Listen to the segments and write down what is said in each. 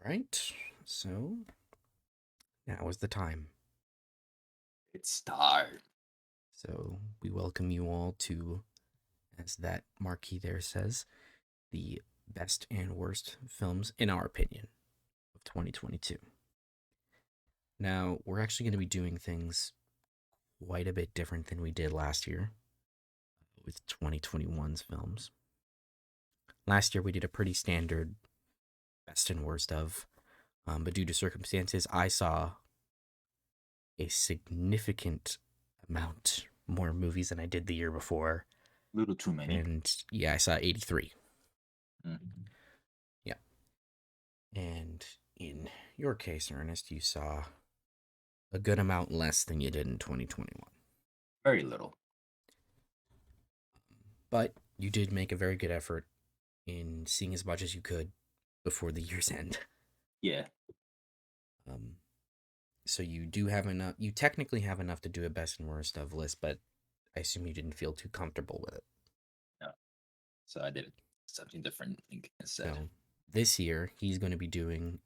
right. So now is the time. It's time. So we welcome you all to, as that marquee there says, the best and worst films, in our opinion, of 2022. Now, we're actually going to be doing things quite a bit different than we did last year with 2021's films. Last year, we did a pretty standard best and worst of, but due to circumstances, I saw a significant amount more movies than I did the year before. Little too many. And yeah, I saw 83. Mm. Yeah. And in your case, Ernest, you saw a good amount less than you did in 2021. Very little. But you did make a very good effort in seeing as much as you could before the year's end. Yeah. Um, so you do have enough, you technically have enough to do a best and worst of list, but I assume you didn't feel too comfortable with it. No. So I did something different instead. So this year, he's going to be doing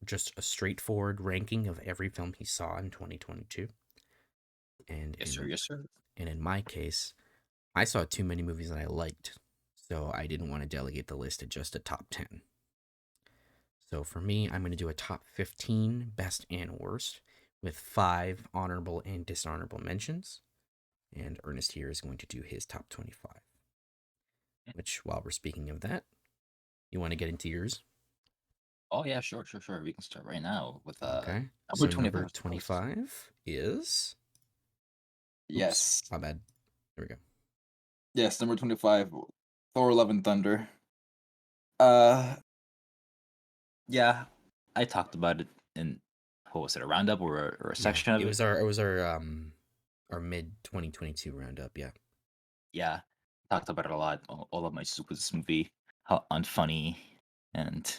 just a straightforward ranking of every film he saw in 2022. And Yes, sir. Yes, sir. in my case, I saw too many movies that I liked, so I didn't want to delegate the list to just a top 10. So for me, I'm going to do a top 15 best and worst with 5 honorable and dishonorable mentions. And Ernest here is going to do his top 25. Which, while we're speaking of that, you want to get into yours? Oh yeah, sure, sure, sure. We can start right now with Okay. number So 25. number 25 is. Oops, Yes. my bad. There we go. Yes, number 25, Thor Love and Thunder. Uh yeah. I talked about it in what was it, a roundup or a Yeah, section of it it? was our mid 2022 roundup. Yeah. Yeah. Talked about it a lot. All of my soup with this movie. How unfunny and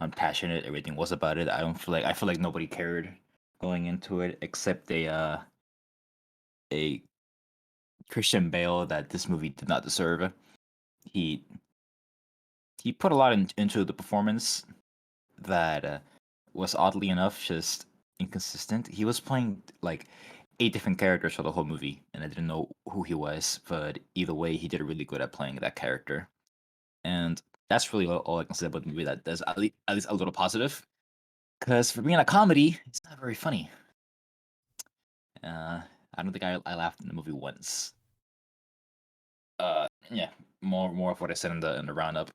unpassionate everything was about it. I feel like nobody cared going into it except a Christian Bale that this movie did not deserve. He he put a lot into the performance that was oddly enough just inconsistent. He was playing like 8 different characters for the whole movie, and I didn't know who he was. But either way, he did really good at playing that character, and that's really all I can say about the movie. That there's at least a little positive, because for being a comedy, it's not very funny. I don't think I laughed in the movie once. Yeah, more of what I said in the roundup.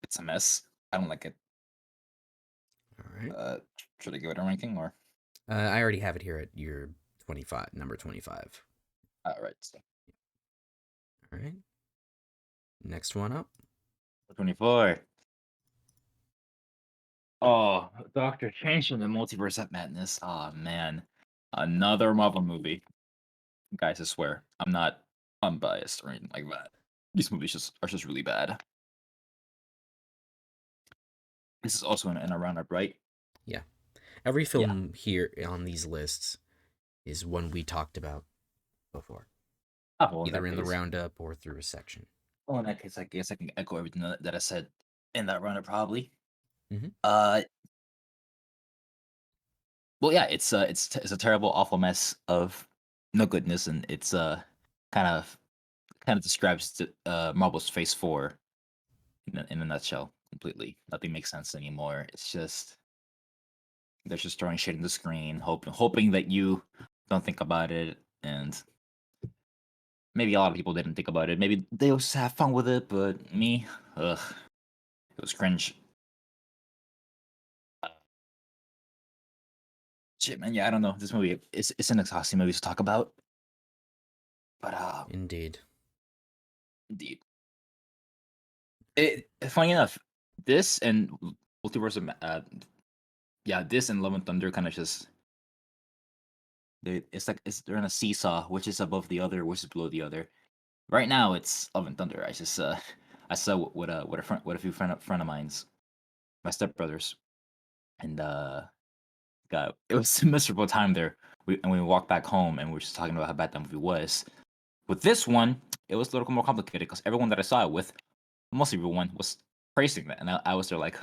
It's a mess. I don't like it. All right. Uh, should I give it a ranking or? I already have it here at your 25, number 25. All right, so All right. Next one up. 24. Oh, Doctor Strange in the Multiverse of Madness. Oh man, another Marvel movie. Guys, I swear, I'm not unbiased or anything like that. These movies are just really bad. This is also in a roundup, right? Yeah. Every Yeah. film here on these lists is one we talked about before, Oh, well, in either that in the case, roundup or through a section. I guess I can echo everything that I said in that roundup, probably. Mm-hmm. Uh, well, yeah, it's a terrible, awful mess of no goodness, and it's kind of describes Marvel's Phase 4 in a nutshell. Completely, nothing makes sense anymore. It's just they're just throwing shit in the screen, hoping that you don't think about it, and maybe a lot of people didn't think about it. Maybe they just have fun with it, but me, ugh, it was cringe. Uh, Shit, man. Yeah, I don't know. This movie, it's an exhausting movie to talk about, but Indeed. indeed, funny enough, this and Multiverse, yeah, this and Love and Thunder kind of just it's like they're in a seesaw, which is above the other, which is below the other. Right now, it's Love and Thunder. I saw with a few friend of mine's, my stepbrothers, and God, it was a miserable time there. We walked back home and we were just talking about how bad that movie was. With this one, it was a little more complicated because everyone that I saw it with, most everyone, was praising that, and I was there like,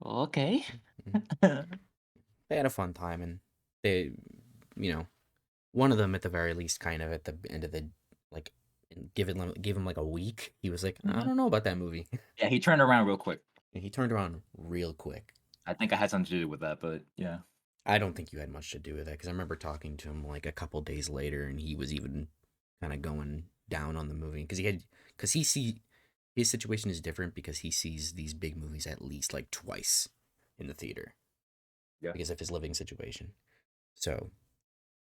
Okay. Mhm. They had a fun time, and they, you know, one of them at the very least, kind of at the end of the like, give him like a week. He was like, I Mhm. don't know about that movie. Yeah, he turned around real quick. And he turned around real quick. I think I had something to do with that, but yeah. I don't think you had much to do with that because I remember talking to him like a couple days later, and he was even kind of going down on the movie because he see his situation is different because he sees these big movies at least like twice in the theater Yeah. because of his living situation. So,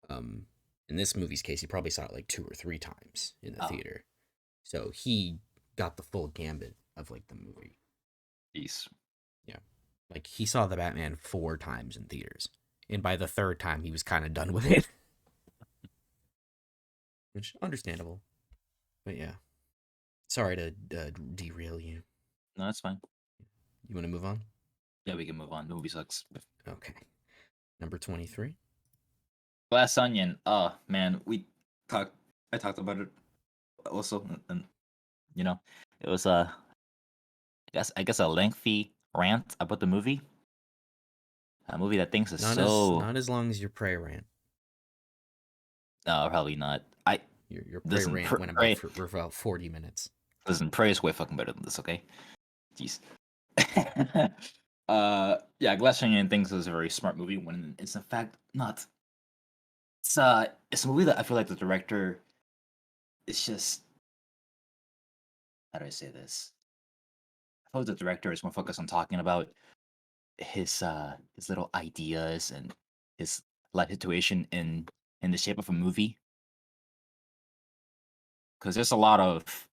um, in this movie's case, he probably saw it like 2 or 3 times in the Oh, theater. So he got the full gambit of like the movie. peace. Yeah, like he saw the Batman 4 times in theaters, and by the third time, he was kind of done with it. Which understandable. But yeah, sorry to derail you. No, that's fine. You want to move on? Yeah, we can move on. The movie sucks. Okay. Number 23. Glass Onion. Oh man, we talked. I talked about it also, and you know, it was I guess a lengthy rant about the movie. A movie that thinks is so. Not as long as your prey rant. No, probably not. I Your prey listen. rant went about Pray, for about 40 minutes. listen. Pray is way fucking better than this. Okay, jeez. Yeah, Glass Onion thinks it's a very smart movie when it's in fact not. It's a movie that I feel like the director is just, how do I say this? I feel like the director is more focused on talking about his little ideas and his life situation in the shape of a movie. Because there's a lot of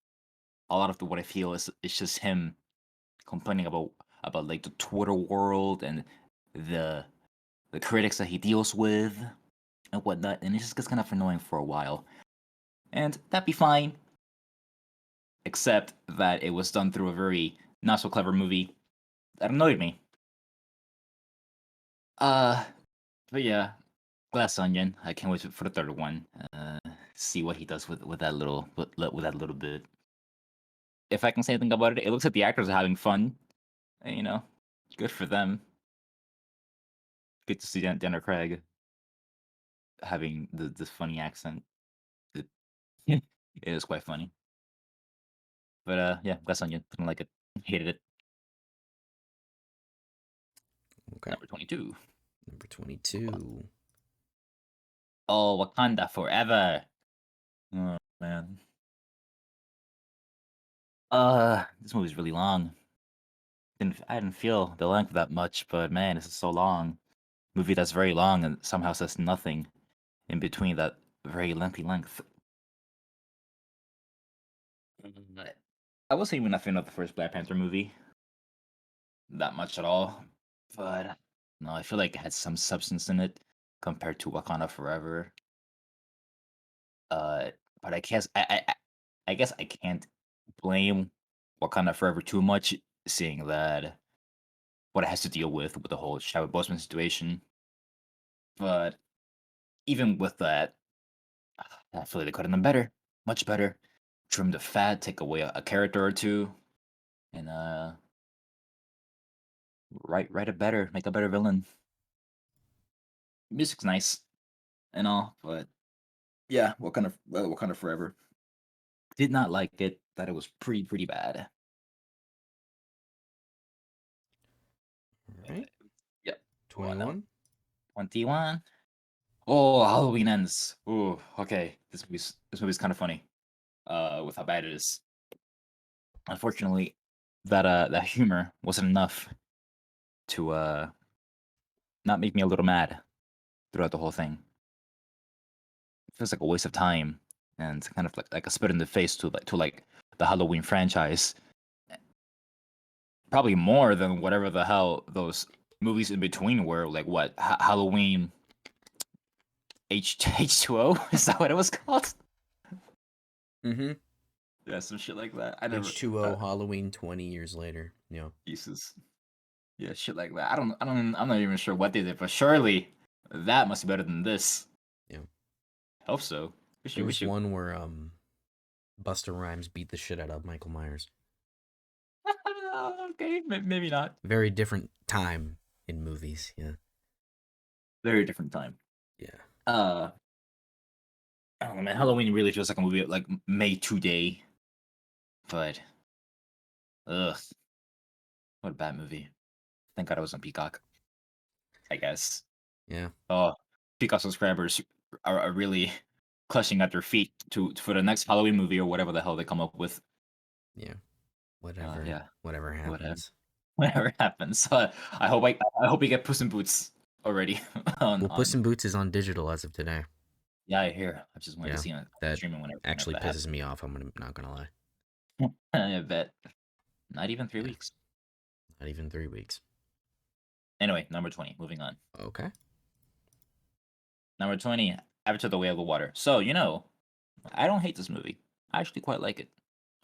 what I feel is it's just him complaining about like the Twitter world and the the critics that he deals with and whatnot, and it just gets kind of annoying for a while. And that'd be fine, except that it was done through a very not so clever movie that annoyed me. Uh, but yeah, Glass Onion. I can't wait for the third one. See what he does with that with that little bit. If I can say anything about it, it looks like the actors are having fun. And, good for them. Good to see Daniel Craig having this funny accent. It, it is quite funny. But yeah, Glass Onion. Didn't like it. Hated it. Okay. Number 22. Number 22. Oh, Wakanda Forever. Oh man. This movie's really long. I didn't feel the length that much, but man, this is so long. Movie that's very long and somehow says nothing in between that very lengthy length. But I wasn't even a fan of the first Black Panther movie that much at all. But no, I feel like it had some substance in it compared to Wakanda Forever. Uh, but I guess I can't blame Wakanda Forever too much, seeing that what it has to deal with the whole Chadwick Boseman situation. But even with that, I feel like they could have done better, much better. Trim the fat, take away a character or two, and write a better, make a better villain. Music's nice and all, but yeah, what kind of forever. Did not like it. Thought it was pretty bad. All right. But yep. Go on now. 21. 21. Oh, Halloween ends. Oh, okay. This movie's kind of funny. With how bad it is. Unfortunately, that humor wasn't enough to not make me a little mad throughout the whole thing. It feels like a waste of time and kind of like a spit in the face to the Halloween franchise. Probably more than whatever the hell those movies in between were. Like what Halloween H2O is that what it was called? Mm-hmm. Yeah, some shit like that. I never. H2O Halloween 20 years later. Yeah. Jesus. Yeah, shit like that. I'm not even sure what they did, but surely that must be better than this. Yeah. Hope so. Wish There you, was wish you. one where Buster Rhymes beat the shit out of Michael Myers. Okay, maybe not. Very different time in movies. Yeah. Very different time. Yeah. Uh, I don't know, man. Halloween really feels like a movie like made today, but ugh, what a bad movie. Thank God I was on Peacock. I guess. Yeah. Oh, Peacock subscribers are really clutching at their feet to for the next Halloween movie or whatever the hell they come up with. Yeah. Whatever. Yeah, Whatever whatever, happens. whatever happens. I hope we get Puss in Boots already Well, Puss on. in Boots is on digital as of today. Yeah, I hear. I just wanted to Yeah. see on That streaming whenever actually that pisses happens. me off. Not gonna lie. I bet. Not even three Yeah. weeks. Not even 3 weeks. Anyway, number 20. Moving on. Okay. Number 20. Avatar: The Way of the Water. So I don't hate this movie. I actually quite like it.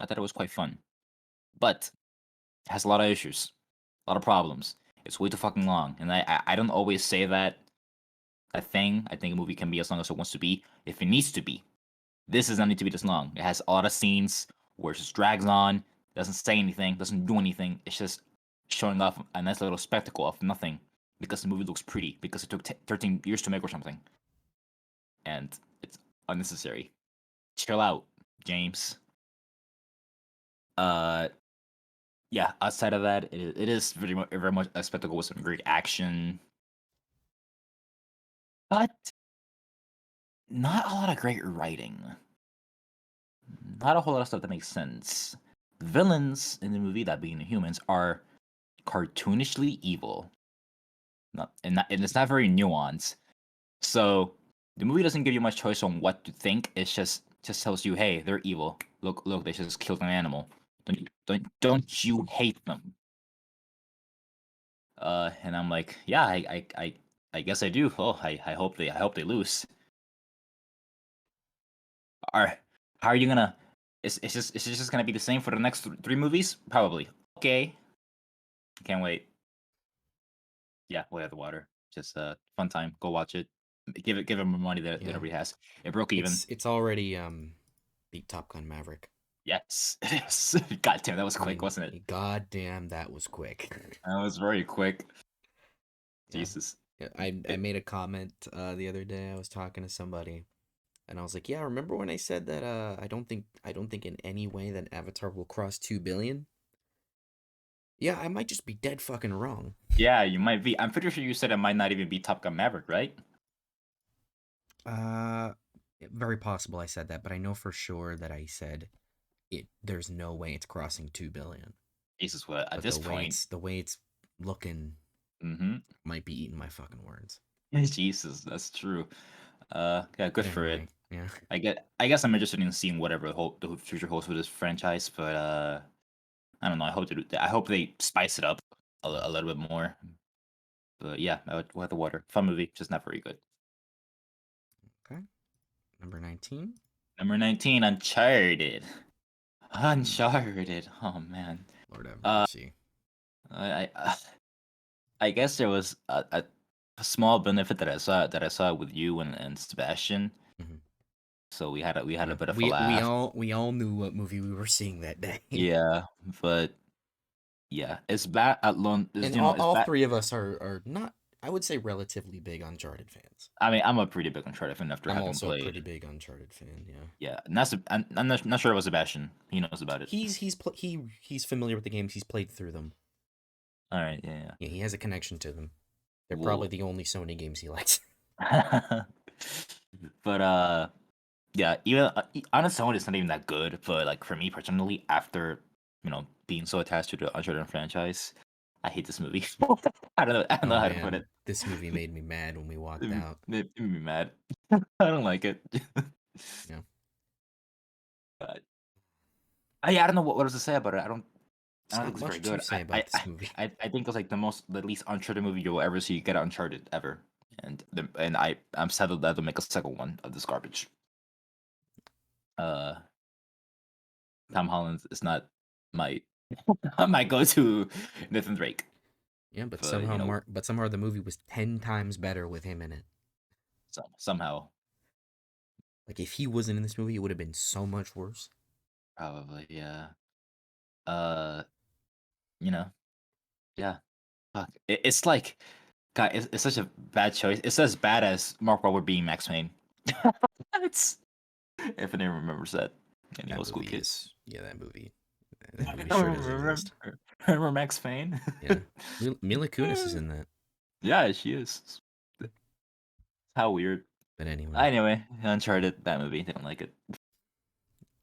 I thought it was quite fun, but it has a lot of issues, a lot of problems. It's way too fucking long, and I don't always say that a thing. I think a movie can be as long as it wants to be if it needs to be. This does not need to be this long. It has a lot of scenes where it just drags on, doesn't say anything, doesn't do anything. It's just showing off a nice little spectacle of nothing because the movie looks pretty because it took 13 years to make or something, and it's unnecessary. Chill out, James. Uh, yeah. Outside of that, it is very much a spectacle with some great action, but not a lot of great writing. Not a whole lot of stuff that makes sense. Villains in the movie, that being the humans, are cartoonishly evil. And it's not very nuanced. So the movie doesn't give you much choice on what to think. It's just tells you, hey, they're evil. Look, they just killed an animal. Don't you hate them? And I'm like, yeah, I guess I do. Oh, I hope they lose. Are how are you gonna? It's just gonna be the same for the next three movies? Probably. Okay, can't wait. Yeah, Way of the Water. Just fun time. Go watch it. Give it more money that Yeah. everybody has. It broke even. It's already beat Top Gun Maverick. Yes, it is. God damn, that was I quick, mean, wasn't it? goddamn, that was quick. That was very quick. Yeah. Jesus. Yeah, I made a comment the other day. I was talking to somebody, and I was like, "Yeah, remember when I said that I don't think in any way that Avatar will cross 2 billion?" Yeah, I might just be dead fucking wrong. Yeah, you might be. I'm pretty sure you said it might not even be Top Gun Maverick, right? Uh, very possible I said that, but I know for sure that I said it. There's no way it's crossing 2 billion. Jesus, what at But this point? the way it's looking Mm-hmm. might be eating my fucking words. Jesus, that's true. Yeah, good But for it. anyway, yeah. I guess I'm interested in seeing whatever the future holds for this franchise, but I don't know. I hope they spice it up a little bit more. But yeah, Way of the Water, fun movie, just not very good. Okay. Number 19. Number 19, Uncharted. Uncharted. Oh man. Lord have Uh, mercy. I I guess there was a small benefit that I saw with you and Sebastian. Hmm. So we had a Yeah, bit of a laugh. we all knew what movie we were seeing that day, Yeah, but yeah, it's bad at lone. and It's all bad. three of us are not. I would say relatively big Uncharted fans. I mean, I'm a pretty big Uncharted fan after I'm having also a played. pretty big Uncharted fan. Yeah, Yeah, and I'm not sure about Sebastian. He knows about it. he's familiar with the games. He's played through them. All right, yeah, Yeah, he has a connection to them. They're yeah. probably the only Sony games he likes. But yeah, even on its own, it's not even that good. But like for me personally, after being so attached to the Uncharted franchise, I hate this movie. I don't know Oh how to put man, it. this movie made me mad when we walked It out. made me mad. I don't like it. Yeah, But yeah, I don't know what else to say about it. I it's don't think not it's very much to good. say about this movie. I think it's like the least Uncharted movie you'll ever see get Uncharted ever. And I'm sad that they'll make a second one of this garbage. Uh, Tom Holland is not my my go-to Nathan Drake. Yeah, But but somehow the movie was 10 times better with him in it. somehow Like if he wasn't in this movie, it would have been so much worse. probably yeah. Uh, you know, yeah. Fuck. It's like, God, it's such a bad choice. It's as bad as Mark Wahlberg being Max Payne. It's if anyone remembers that, any That old school movie kid. is yeah. That movie sure does remember, exist. remember Max Payne? Yeah, Mila Kunis is in that. Yeah, she is. How weird. But anyway, Anyway, Uncharted, that movie, didn't like it.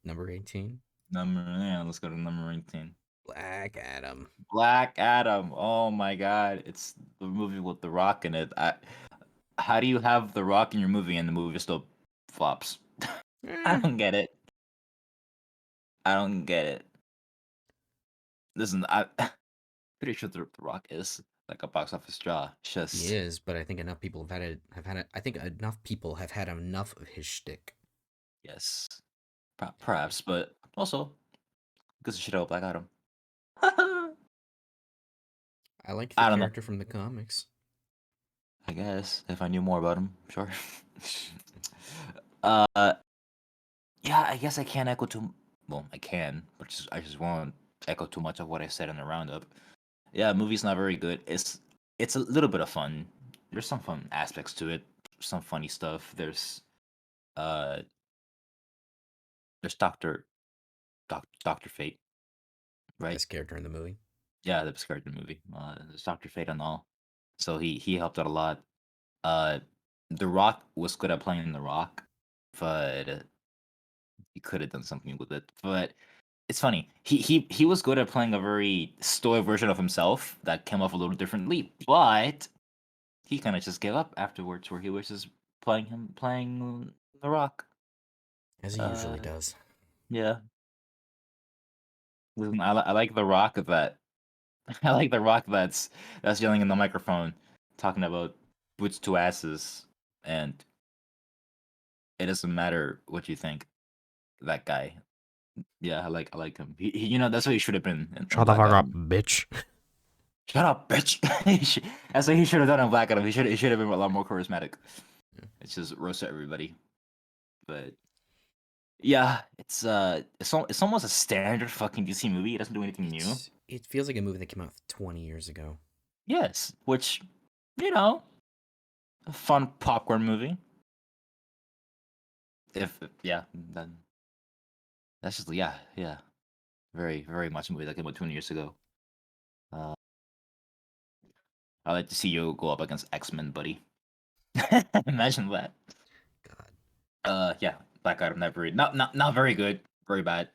number 18, Yeah, let's go to number 18. Black Adam. Black Adam. Oh my god, it's the movie with The Rock in it. How do you have The Rock in your movie and the movie still flops? I Eh, don't get it. I don't get it. Listen, I pretty sure the Rock is like a box office draw. It's he just is, but I think enough people have had it. I think enough people have had enough of his shtick. yes, Anyway, perhaps, but also because of shit about Black Adam. I I liked the don't know. character from the comics. I guess if I knew more about him, sure. uh, yeah, I guess I can't echo too. Well, I can, but I just won't echo too much of what I said in the roundup. Yeah, movie's not very good. It's a little bit of fun. There's some fun aspects to it. Some funny stuff. Uh there's Doctor Fate, right? Best character in the movie. Yeah, the character movie. There's Doctor Fate and all. So he helped out a lot. Uh, The Rock was good at playing The Rock, but he could have done something with it. But it's funny. He was good at playing a very stoic version of himself that came off a little differently, but he kind of just gave up afterwards, where he was just playing The Rock. As he usually Uh, does. yeah. Listen, I like The Rock that I like The Rock that's yelling in the microphone, talking about boots to asses, and it doesn't matter what you think. That guy, yeah, I like him. That's what he should have been in Shut the Black fuck up, Adam. bitch. Shut up, bitch. That's what he should have done in Black Adam. He should have been a lot more charismatic. It's just roast at everybody. But yeah, it's almost a standard fucking DC movie. It doesn't do anything new. It feels like a movie that came out 20 years ago. Yes, which you know, a fun popcorn movie. If yeah, then that's just yeah, very very much a movie that came out 20 years ago. Uh, I like to see you go up against X-Men, buddy. Imagine that. God. Yeah, Black Adam, not very good, very bad,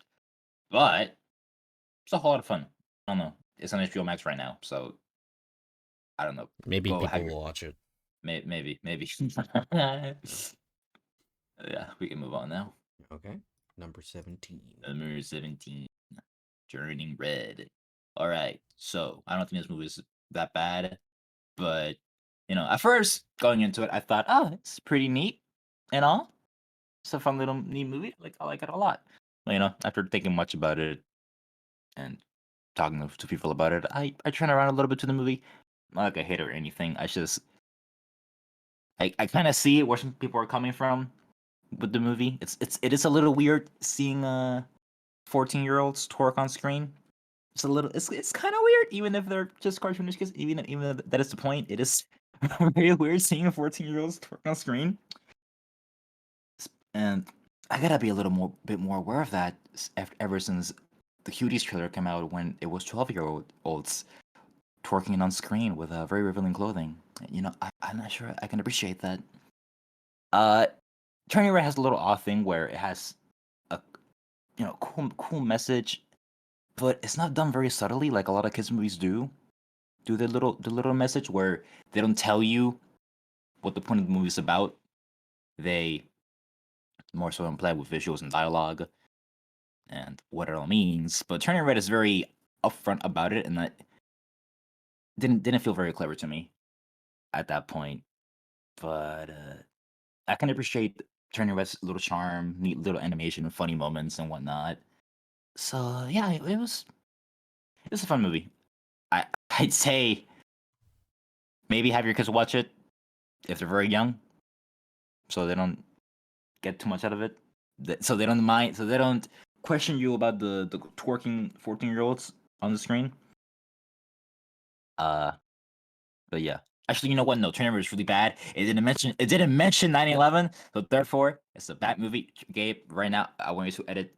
but it's a whole lot of fun. I don't know. It's on HBO Max right now, so I don't know. Maybe Go people have your will watch it. maybe. Yeah. Yeah, we can move on now. Okay. Number 17. Number 17, Turning Red. All right, so I don't think this movie is that bad, but at first going into it, I thought, oh, it's pretty neat and all. It's a fun little neat movie. Like I like it a lot. After thinking much about it and talking to people about it, I turn around a little bit to the movie. Not like I hate it or anything. I kind of see where some people are coming from with the movie. It is a little weird seeing 14-year-olds twerk on screen. It's kind of weird, even if they're just cartoonish kids. Even if that is the point, it is very weird seeing 14-year-olds twerk on screen. And I gotta be a little bit more aware of that ever since the Cuties trailer came out, when it was 12-year-olds twerking on screen with very revealing clothing. I'm not sure I can appreciate that. Uh, Turning Red has a little odd thing where it has a cool message, but it's not done very subtly like a lot of kids movies do. Do the little message where they don't tell you what the point of the movie is about. They more so imply with visuals and dialogue and what it all means. But Turning Red is very upfront about it, and that didn't feel very clever to me at that point. But I can appreciate Turning Red's little charm, neat little animation, funny moments, and whatnot. So yeah, it was a fun movie. I'd say maybe have your kids watch it if they're very young, so they don't get too much out of it. So they don't mind, so they don't question you about the twerking 14-year-olds on the screen. Uh, but yeah. Actually, you know what? No, Terminator is really bad. It didn't mention 9/11, so therefore it's a bad movie. Gabe, right now I want you to edit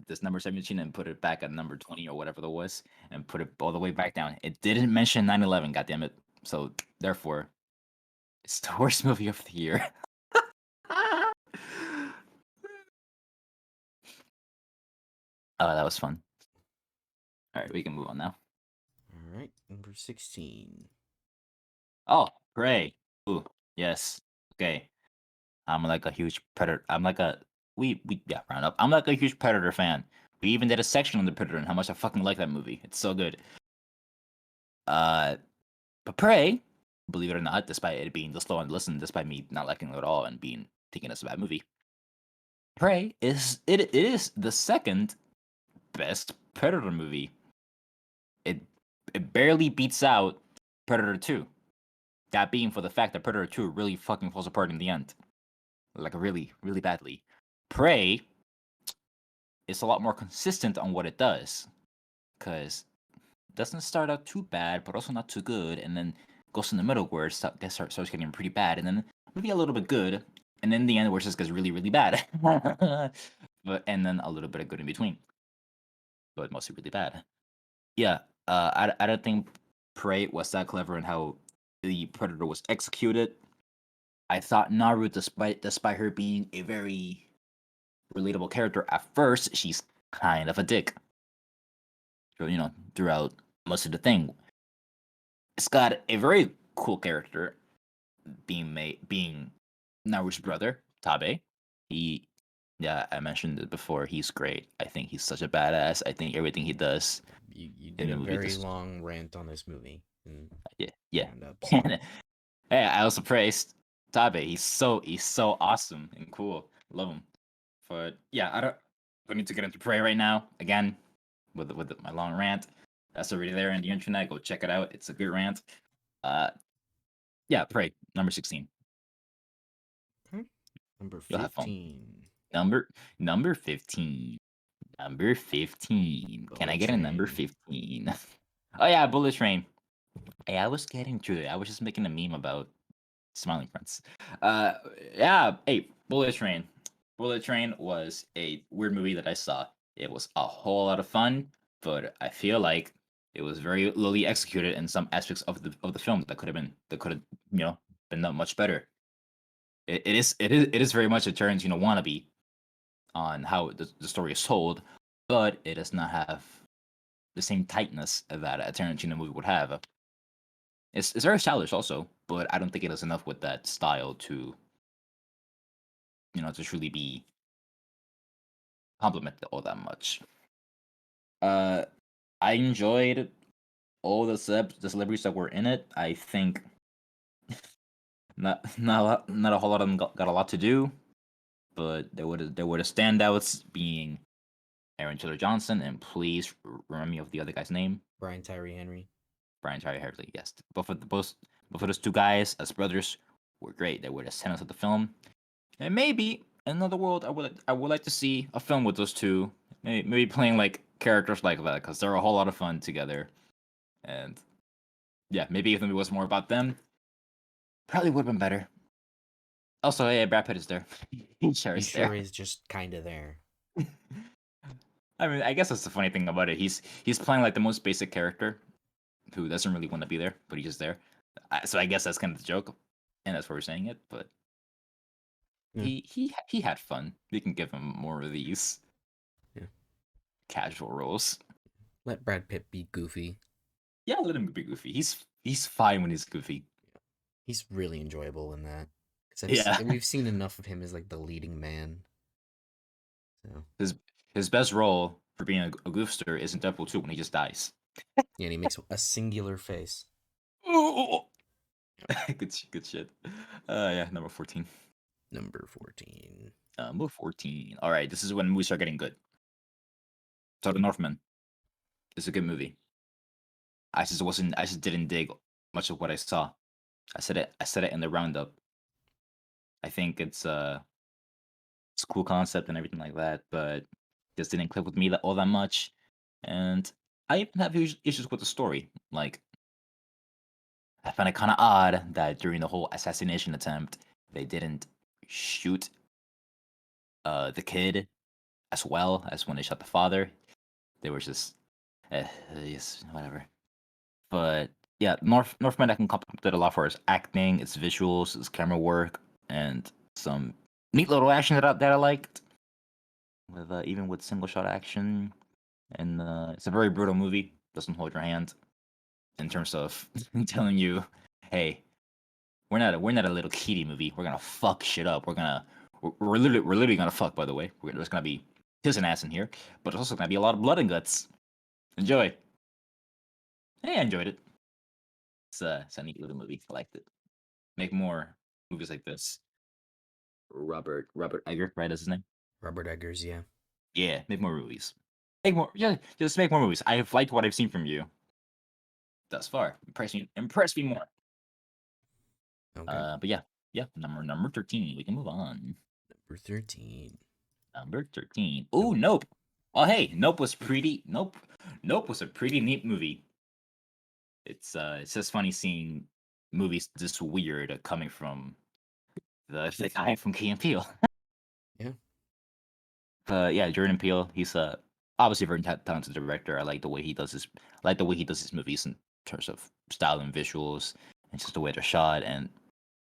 this number 17 and put it back at number 20 or whatever that was, and put it all the way back down. It didn't mention 9/11. God damn it. So therefore, it's the worst movie of the year. Oh, that was fun. All right, we can move on now. All right, number 16. Oh, Prey. Ooh, yes. Okay. I'm like a huge Predator. I'm like a we yeah, round up. I'm like a huge Predator fan. We even did a section on the Predator and how much I fucking like that movie. It's so good. Uh, but Prey, believe it or not, despite it being the slow and listen, despite me not liking it at all and being thinking it's a bad movie, Prey is the second best Predator movie. It it barely beats out Predator 2. That being for the fact that Predator 2 really fucking falls apart in the end. Like really, really badly. Prey is a lot more consistent on what it does. Cause it doesn't start out too bad, but also not too good, and then goes in the middle where it starts getting pretty bad, and then maybe a little bit good, and then the end where it just gets really, really bad. But and then a little bit of good in between. But mostly really bad. Yeah, I don't think Prey was that clever in how the Predator was executed. I thought Naru, despite her being a very relatable character at first, she's kind of a dick. So, throughout most of the thing, it's got a very cool character being Naru's brother Tabe. He, yeah, I mentioned it before. He's great. I think he's such a badass. I think everything he does You in did the a movie, very just long rant on this movie in yeah, yeah. round ups. Hey, I also praised Tabe. He's so awesome and cool. Love him. But yeah, I don't need to get into Prey right now. Again, with my long rant. That's already there on the internet. Go check it out. It's a good rant. Uh, yeah, Prey number 16. Okay. Number You'll have fun. 15. Number 15. Number 15. Can I Bullet get a number Train. 15? Oh yeah, Bullet Train. Hey, I was getting to it. I was just making a meme about Smiling Friends. Uh, yeah. Hey, Bullet Train. Bullet Train was a weird movie that I saw. It was a whole lot of fun, but I feel like it was very lowly executed in some aspects of the film that could have been done much better. It is very much a Tarantino wannabe on how the story is told, but it does not have the same tightness that a Tarantino movie would have. It's very stylish also, but I don't think it does enough with that style to truly be complimented all that much. Uh, I enjoyed all the celebrities that were in it. I think not a whole lot of them got a lot to do, but there were the standouts being Aaron Taylor Johnson, and please remind me of the other guy's name. Brian Tyree Henry. Brian Tyree Henry. Yes, both of those two guys as brothers were great. They were the centers of the film, and maybe in another world, I would like to see a film with those two. Maybe playing like characters like that because they're a whole lot of fun together. And yeah, maybe if the movie was more about them, probably would have been better. Also, yeah, Brad Pitt is there. Sure He is sure there. is just kind of there. I mean, I guess that's the funny thing about it. He's playing like the most basic character who doesn't really want to be there, but he's just there. So I guess that's kind of the joke, and that's why we're saying it. But Yeah. he had fun. We can give him more of these Yeah. casual roles. Let Brad Pitt be goofy. Yeah, let him be goofy. He's fine when he's goofy. He's really enjoyable in that. Because Yeah, we've seen enough of him as like the leading man. So his his best role for being a goofster is in Deadpool 2 when he just dies. yeah, and he makes a singular face. Good shit. Yeah, number 14. Number 14. Number 14. All right, this is when movies start getting good. So The Northman is a good movie. I just didn't dig much of what I saw. I said it in the roundup. I think it's a cool concept and everything like that, but just didn't click with me all that much. And I even have issues with the story. Like I find it kind of odd that during the whole assassination attempt, they didn't shoot the kid as well as when they shot the father. They were just, yes, whatever. But yeah, Northman I can compliment a lot for its acting, its visuals, its camera work, and some neat little action that I liked. With even with single shot action, and it's a very brutal movie. Doesn't hold your hand in terms of telling you, hey, we're not a little kiddie movie. We're gonna fuck shit up. We're literally gonna fuck. By the way, there's gonna be pissing ass in here, but there's also gonna be a lot of blood and guts. Enjoy. Hey, I enjoyed it. It's a neat little movie. I liked it. Make more movies like this. Robert Egger, right? Is his name? Robert Eggers, yeah. Yeah, make more movies. Make more. Yeah, just make more movies. I've liked what I've seen from you thus far. Impress me more. Okay. But yeah, yeah. Number 13. We can move on. Number 13. Number 13. Nope. Ooh, Nope. Oh, hey, Nope was pretty. Nope was a pretty neat movie. It's just funny seeing movies this weird coming from the guy from Key and Peele. Yeah. But yeah, Jordan Peele. He's obviously a very talented director. I like the way he does his. I like the way he does his movies in terms of style and visuals, and just the way they're shot, and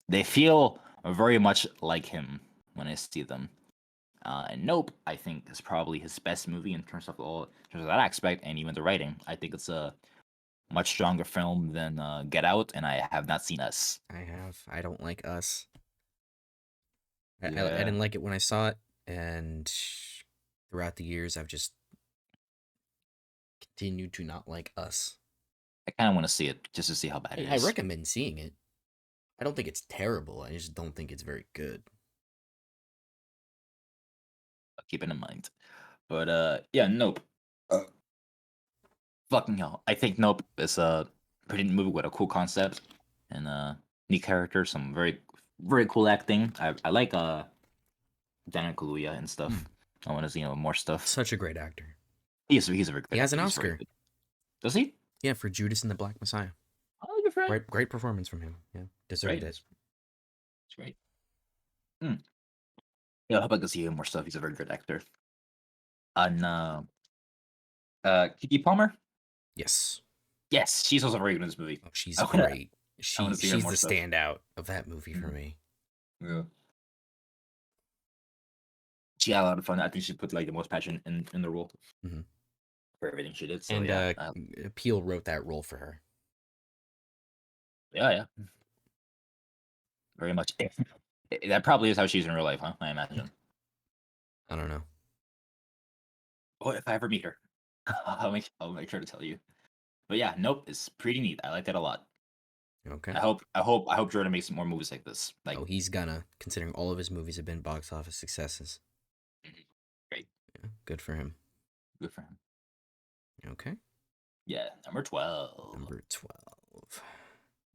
they feel very much like him when I see them. And Nope, I think is probably his best movie in terms of that aspect, and even the writing. I think it's a much stronger film than Get Out, and I have not seen Us. I have. I don't like Us. I Yeah, didn't like it when I saw it, and throughout the years, I've just continued to not like Us. I kind of want to see it just to see how bad it I is. recommend seeing it. I don't think it's terrible. I just don't think it's very good. I'll keep it in mind. But yeah, Nope. Uh, Fucking hell, I think Nope is a pretty neat movie with a cool concept and neat characters, some very cool acting. I like Daniel Kaluuya and Hmm. stuff. I want to see more stuff. Such a great actor. He's a very He good has actor. an He's very Oscar. good. Does he? Yeah, for Judas and the Black Messiah. Oh, good friend. Great performance from him. Yeah, deserved Great. it. It's great. Mm. Yeah, I hope I can see him more stuff. He's a very good actor. And Kiki Palmer. Yes. Yes, she's also very good in this movie. Oh, she's I wanna great. I wanna see her in She's more the stuff. standout of that movie for Mhm. me. Yeah. She had a lot of fun. I think she put like the most passion in the role Hmm. for everything she did. So And yeah, Peele wrote that role for her. yeah, very much. That probably is how she's in real life, huh? I imagine. I don't know. Oh, if I ever meet her, I'll make sure to tell you. But yeah, Nope is pretty neat. I like that a lot. Okay. I hope Jordan makes more movies like this. Like, Oh, he's gonna, considering all of his movies have been box office successes. mhm, great, Yeah, good for him. good for him. Okay. Yeah, number 12. Number 12.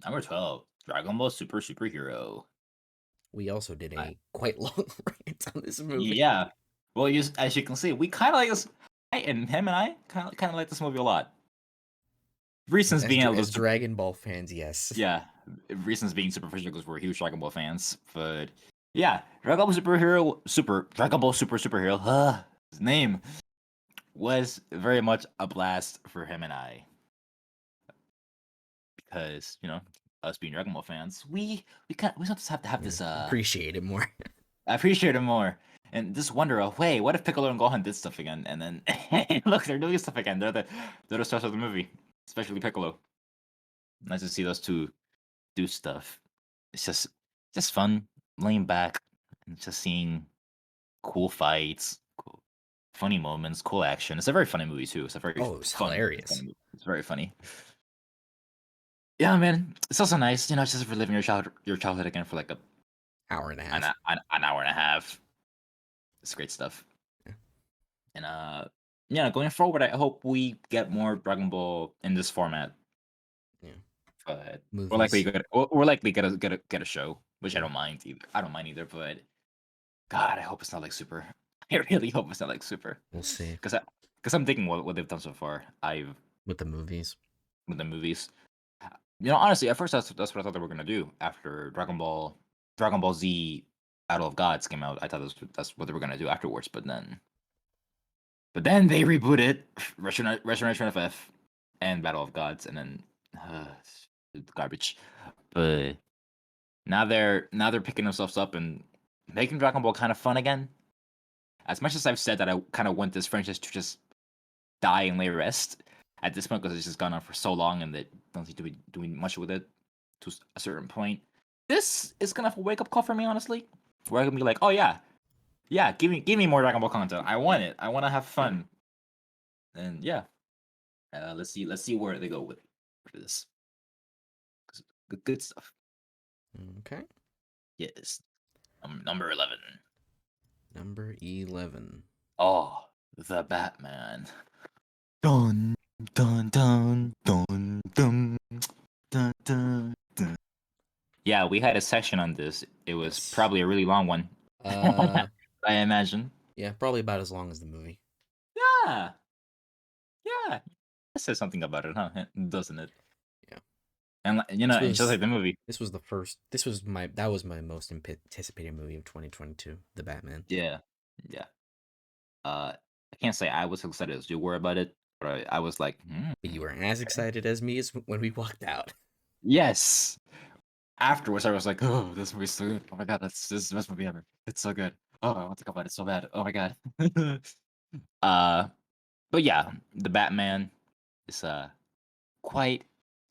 Number 12, Dragon Ball Super Superhero. We also did I, a quite long rant on this movie. yeah. Well, as you can see, we kind of like this. I kind of like this movie a lot. Reasons being able to As Dragon Ball fans, yes. yeah, reasons being superficial because we're huge Dragon Ball fans. But yeah, Dragon Ball Superhero. His name was very much a blast for him and I because us being Dragon Ball fans, we just have to have Yeah, this appreciate it more. I appreciate it more. And just wonder, hey, what if Piccolo and Gohan did stuff again? And then look, they're doing stuff again. They're the stars of the movie, especially Piccolo. Nice to see those two do stuff. It's just fun, laying back, and just seeing cool fights, funny moments, cool action. It's a very funny movie too. It's a very Oh, it was funny hilarious. movie. It's very funny. Yeah, man. It's also nice, just reliving your childhood again for like Hour and a an, half. an hour and a half. It's great stuff. Yeah. And yeah, going forward, I hope we get more Dragon Ball in this format. Yeah. But Movies. we're likely get a show, which I Yeah. don't mind either. I don't mind either, but God, I hope it's not like Super. I really hope it's not like Super, We'll see because I'm thinking what they've done so far. I've with the movies. with the movies. Honestly, at first that's what I thought they were gonna do after Dragon Ball Z Battle of Gods came out. I thought that's what they were gonna do afterwards, but then they rebooted Restoration FF and Battle of Gods, and then it's garbage. But now they're picking themselves up and making Dragon Ball kind of fun again. As much as I've said that I kind of want this franchise to just die and lay rest at this point because it's just gone on for so long and they don't seem to be doing much with it to a certain point. This is gonna have a wake up call for me, honestly. Where I'm gonna be like, oh yeah, give me more Dragon Ball content. I want it. I want to have fun. And yeah, let's see where they go with for this. Good stuff. Okay. Yes, number 11. Number 11. Oh, the Batman. Dun dun dun dun dun dun dun dun. Yeah, we had a session on this. It was Yes. probably a really long one. Uh, I imagine. yeah, probably about as long as the movie. Yeah, yeah. That says something about it, huh? Doesn't it? Yeah. And This and just like was the movie. this was the first. This was my that was my most anticipated movie of 2022, The Batman. Yeah, yeah. I can't say I was excited as you were about it, but I was like, But you were as okay. excited as me as when we walked out. Yes. Afterwards, I was like, oh, this movie's so good. Oh my god, this is the best movie ever. It's so good. Oh, I want to talk about it so bad. Oh my god. uh, but yeah, the Batman is quite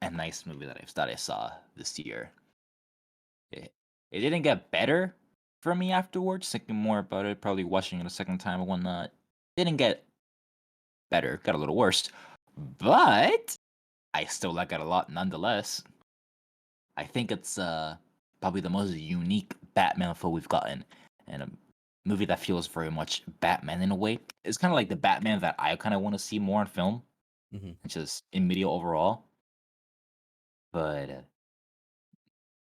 a nice movie that I saw this year. It didn't get better for me afterwards. Thinking more about it, probably watching it a second time and whatnot. Didn't get better, got a little worse, but I still like it a lot nonetheless. I think it's probably the most unique Batman film we've gotten, and a movie that feels very much Batman in a way. It's kind of like the Batman that I kind of want to see more in film, Hmm. just in media overall. But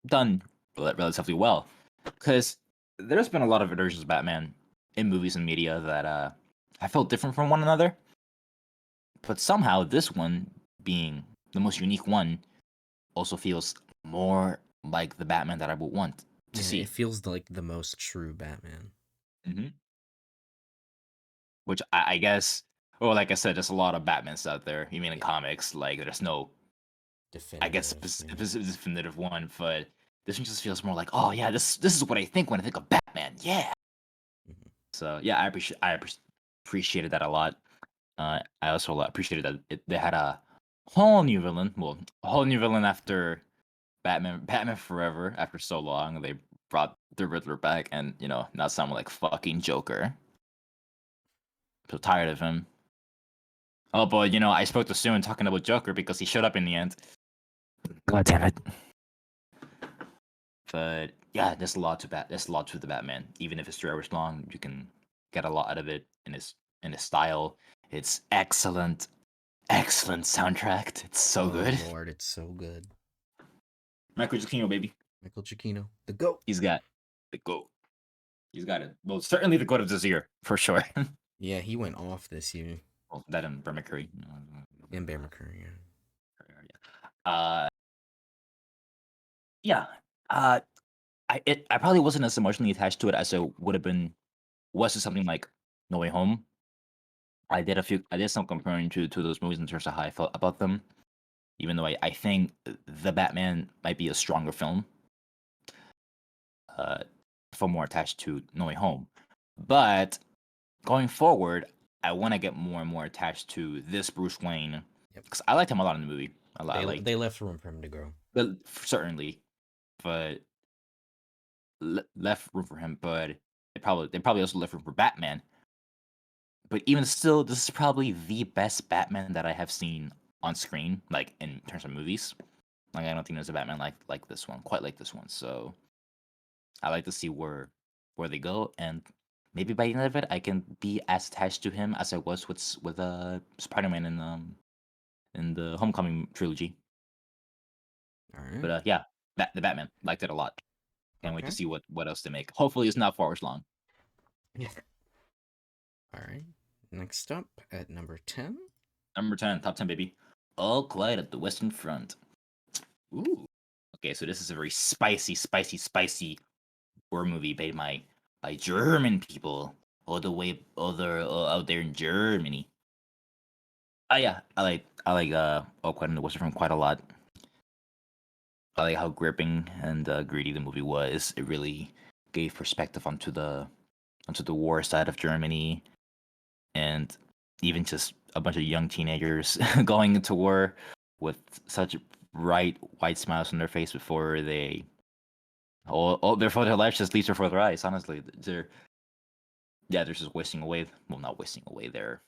done relatively well, because there's been a lot of versions of Batman in movies and media that I felt different from one another. But somehow this one, being the most unique one, also feels more like the Batman that I would want to Yeah, it see. feels like the most true Batman. Hmm. Which I guess, well, like I said, there's a lot of Batmans out there. You mean in Yeah, comics? Like, there's no, I guess, definitive. Yeah. definitive one, but this one just feels more like, oh yeah, this is what I think when I think of Batman. Yeah. Hmm. So yeah, appreciated that a lot. I also appreciated that they had a whole new villain. Well, a whole new villain after Batman Forever. After so long, they brought the Riddler back, and not someone like fucking Joker. So tired of him. Oh, but I spoke to Soon talking about Joker because he showed up in the end. God damn it! But yeah, there's a lot to the Batman. Even if it's 3 hours long, you can get a lot out of it in his style. It's excellent, excellent soundtrack. It's so Oh good. Lord, it's so good. Michael Giacchino, baby. Michael Giacchino, the goat. He's got the goat. He's got it. Well, certainly the goat of this year for sure. Yeah, he went off this year. Well, that and Bear McCreary. And Bear McCreary. Yeah. Uh, yeah. Uh, I probably wasn't as emotionally attached to it as I would have been was it something like No Way Home. I did some comparing to those movies in terms of how I felt about them. Even though I think the Batman might be a stronger film, uh, feel more attached to No Way Home. But going forward, I want to get more and more attached to this Bruce Wayne Yep. because I liked him a lot in the movie. I liked, They left room for him to grow. but certainly, but left room for him. But they probably also left room for Batman. But even still, this is probably the best Batman that I have seen on screen, like in terms of movies. Like I don't think there's a Batman like this one, quite like this one. So I like to see where they go, and maybe by the end of it, I can be as attached to him as I was with Spider-Man in the Homecoming trilogy. All right. But yeah, the Batman liked it a lot. Can't wait to Okay. see what else they make. Hopefully, it's not 4 hours long. Yeah. All right. Next up at number 10. Number 10, top 10, baby. All Quiet at the Western Front. Ooh. Okay, so this is a very spicy, spicy, spicy war movie made by German people all the way other out there in Germany. Yeah, I like Oakland and the Western Front quite a lot. I like how gripping and gritty the movie was. It really gave perspective onto the war side of Germany, and even just a bunch of young teenagers going into war with such bright white smiles on their face before they all before their lives just leaves before their eyes. Honestly, they're just wasting away. Well, not wasting away. They're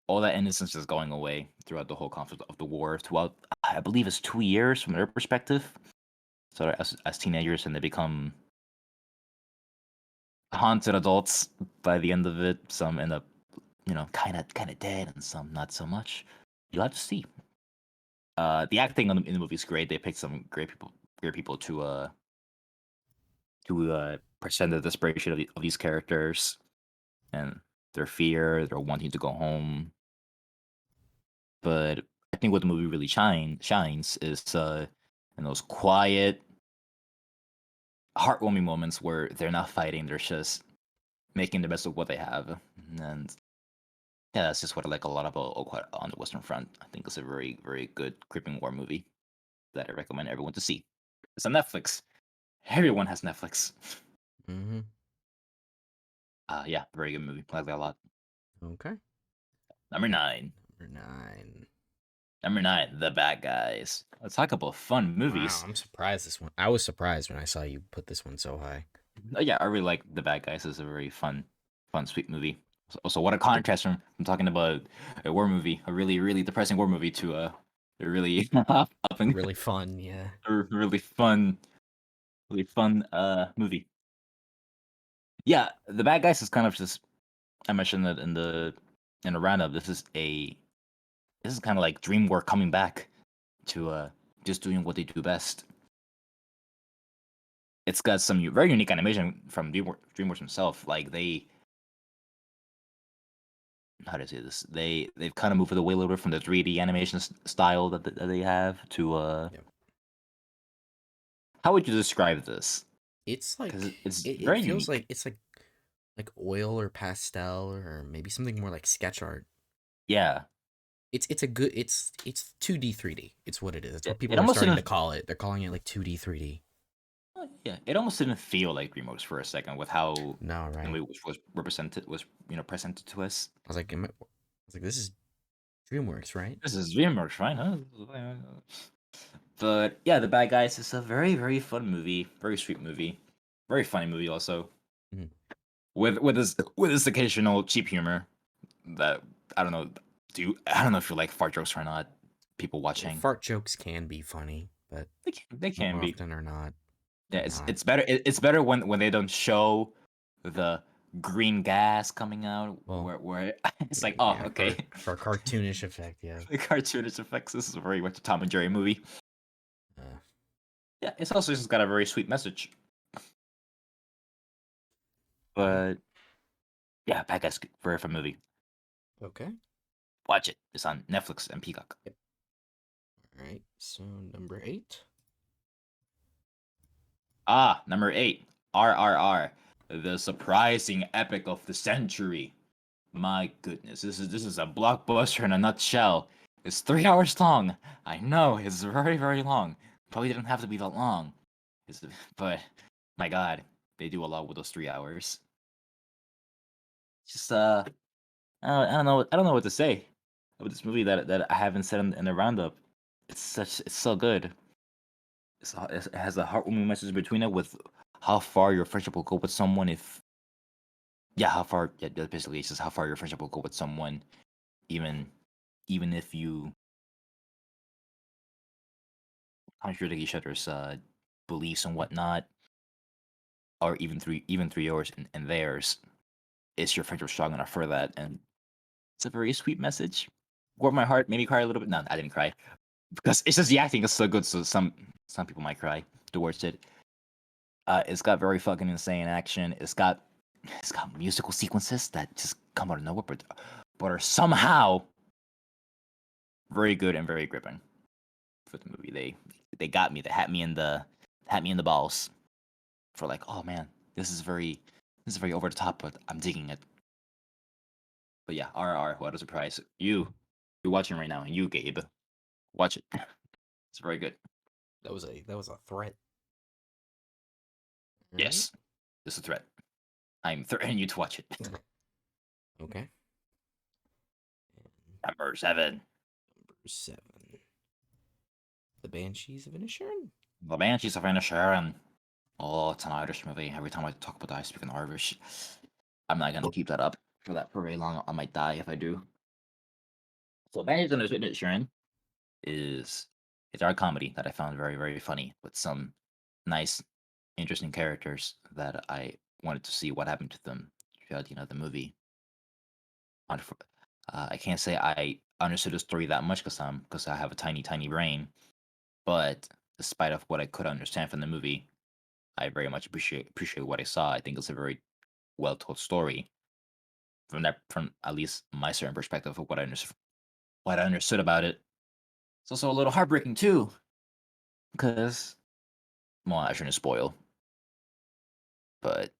all that innocence is going away throughout the whole conflict of the war. Throughout, I believe it's 2 years from their perspective. So as teenagers, and they become haunted adults by the end of it. Some end up, kind of dead, and some not so much. You'll have to see. The acting in the movie is great. They picked some great people to present the desperation of these characters and their fear, their wanting to go home. But I think what the movie really shines is in those quiet, heartwarming moments where they're not fighting; they're just making the best of what they have. And yeah, that's just what I like a lot about Oakwood on the Western Front. I think it's a very, very good gripping war movie that I recommend everyone to see. It's on Netflix. Everyone has Netflix. Mm-hmm. Yeah, very good movie. I like that a lot. Okay. Number nine. Number 9. Number nine, The Bad Guys. Let's talk about fun Wow, movies. I'm surprised this one. I was surprised when I saw you put this one so high. Yeah, I really like The Bad Guys. It's a very fun, sweet movie. Also, what a contrast from talking about a war movie, a really, really depressing war movie, to a really up and Really fun, yeah. a really fun movie. Yeah, The Bad Guys is kind of just, I mentioned that in the roundup. This is kind of like DreamWorks coming back to just doing what they do best. It's got some very unique animation from DreamWorks himself. Like how do I say this? They've kind of moved away a little bit from the 3D animation style that they have to Yep. how would you describe this? It's Because like it's it very feels unique. like it's like oil or pastel or maybe something more like sketch art. Yeah, It's a good it's 2D 3D. It's what it is. It's what it people are almost starting to didn't. call it. They're calling it like 2D 3D. Yeah, it almost didn't feel like DreamWorks for a second with how No, the right. movie was represented was presented to us. I was like this is DreamWorks, right? This is DreamWorks, right? Huh? But yeah, The Bad Guys is a very, very fun movie, very sweet movie, very funny movie also, Mhm. with this occasional cheap humor that I don't know. I don't know if you like fart jokes or not. People watching, Fart jokes can be funny, but they can more be. often or not, Yeah, they're it's not. it's better. It's better when they don't show the green gas coming out, Well, where it's like, oh, yeah, okay. for a cartoonish effect, yeah. The cartoonish effects. This is a very much a Tom and Jerry movie. Uh, Yeah, it's also just got a very sweet message. okay. But yeah, Bad Guys, very fun movie. Okay. Watch it. It's on Netflix and Peacock. Yep. All right. So number 8. Number 8, RRR, the surprising epic of the century. My goodness, this is a blockbuster in a nutshell. It's 3 hours long. I know it's very, very long. Probably didn't have to be that long. It's, but my God, they do a lot with those 3 hours. Just I don't know what to say about this movie that I haven't said in the roundup. It's so good. It has a heartwarming message between it with how far your friendship will go with someone if how far, basically it's just how far your friendship will go with someone, even even if you contradict each other's beliefs and whatnot, or even through yours and theirs. Is your friendship strong enough for that? And it's a very sweet message. Warmed my heart, made me cry a little bit. No, I didn't cry because it's just the acting is so good. So some people might cry towards it. It's got very fucking insane action. It's got musical sequences that just come out of nowhere, but are somehow very good and very gripping. for the movie. They got me. They had me in the balls for like, oh man, this is very over the top, but I'm digging it. But yeah, RR, what a surprise! You're watching right now, and you, Gabe, watch it. It's very good. That was a threat. All right. Yes, it's a threat. I'm threatening you to watch it. Okay. Number 7, Number 7. The Banshees of Inisherin. The Banshees of Inisherin. Oh, it's an Irish movie. Every time I talk about that, I speak in Irish. I'm not gonna keep that up for very long. I might die if I do. So, Banshees of Inisherin is a dark comedy that I found very, very funny with some nice, interesting characters that I wanted to see what happened to them throughout the movie. I can't say I understood the story that much because I have a tiny, tiny brain. But despite of what I could understand from the movie, I very much appreciate what I saw. I think it's a very well told story from at least my certain perspective of what I understood about it. It's also a little heartbreaking too, because well, I shouldn't spoil, but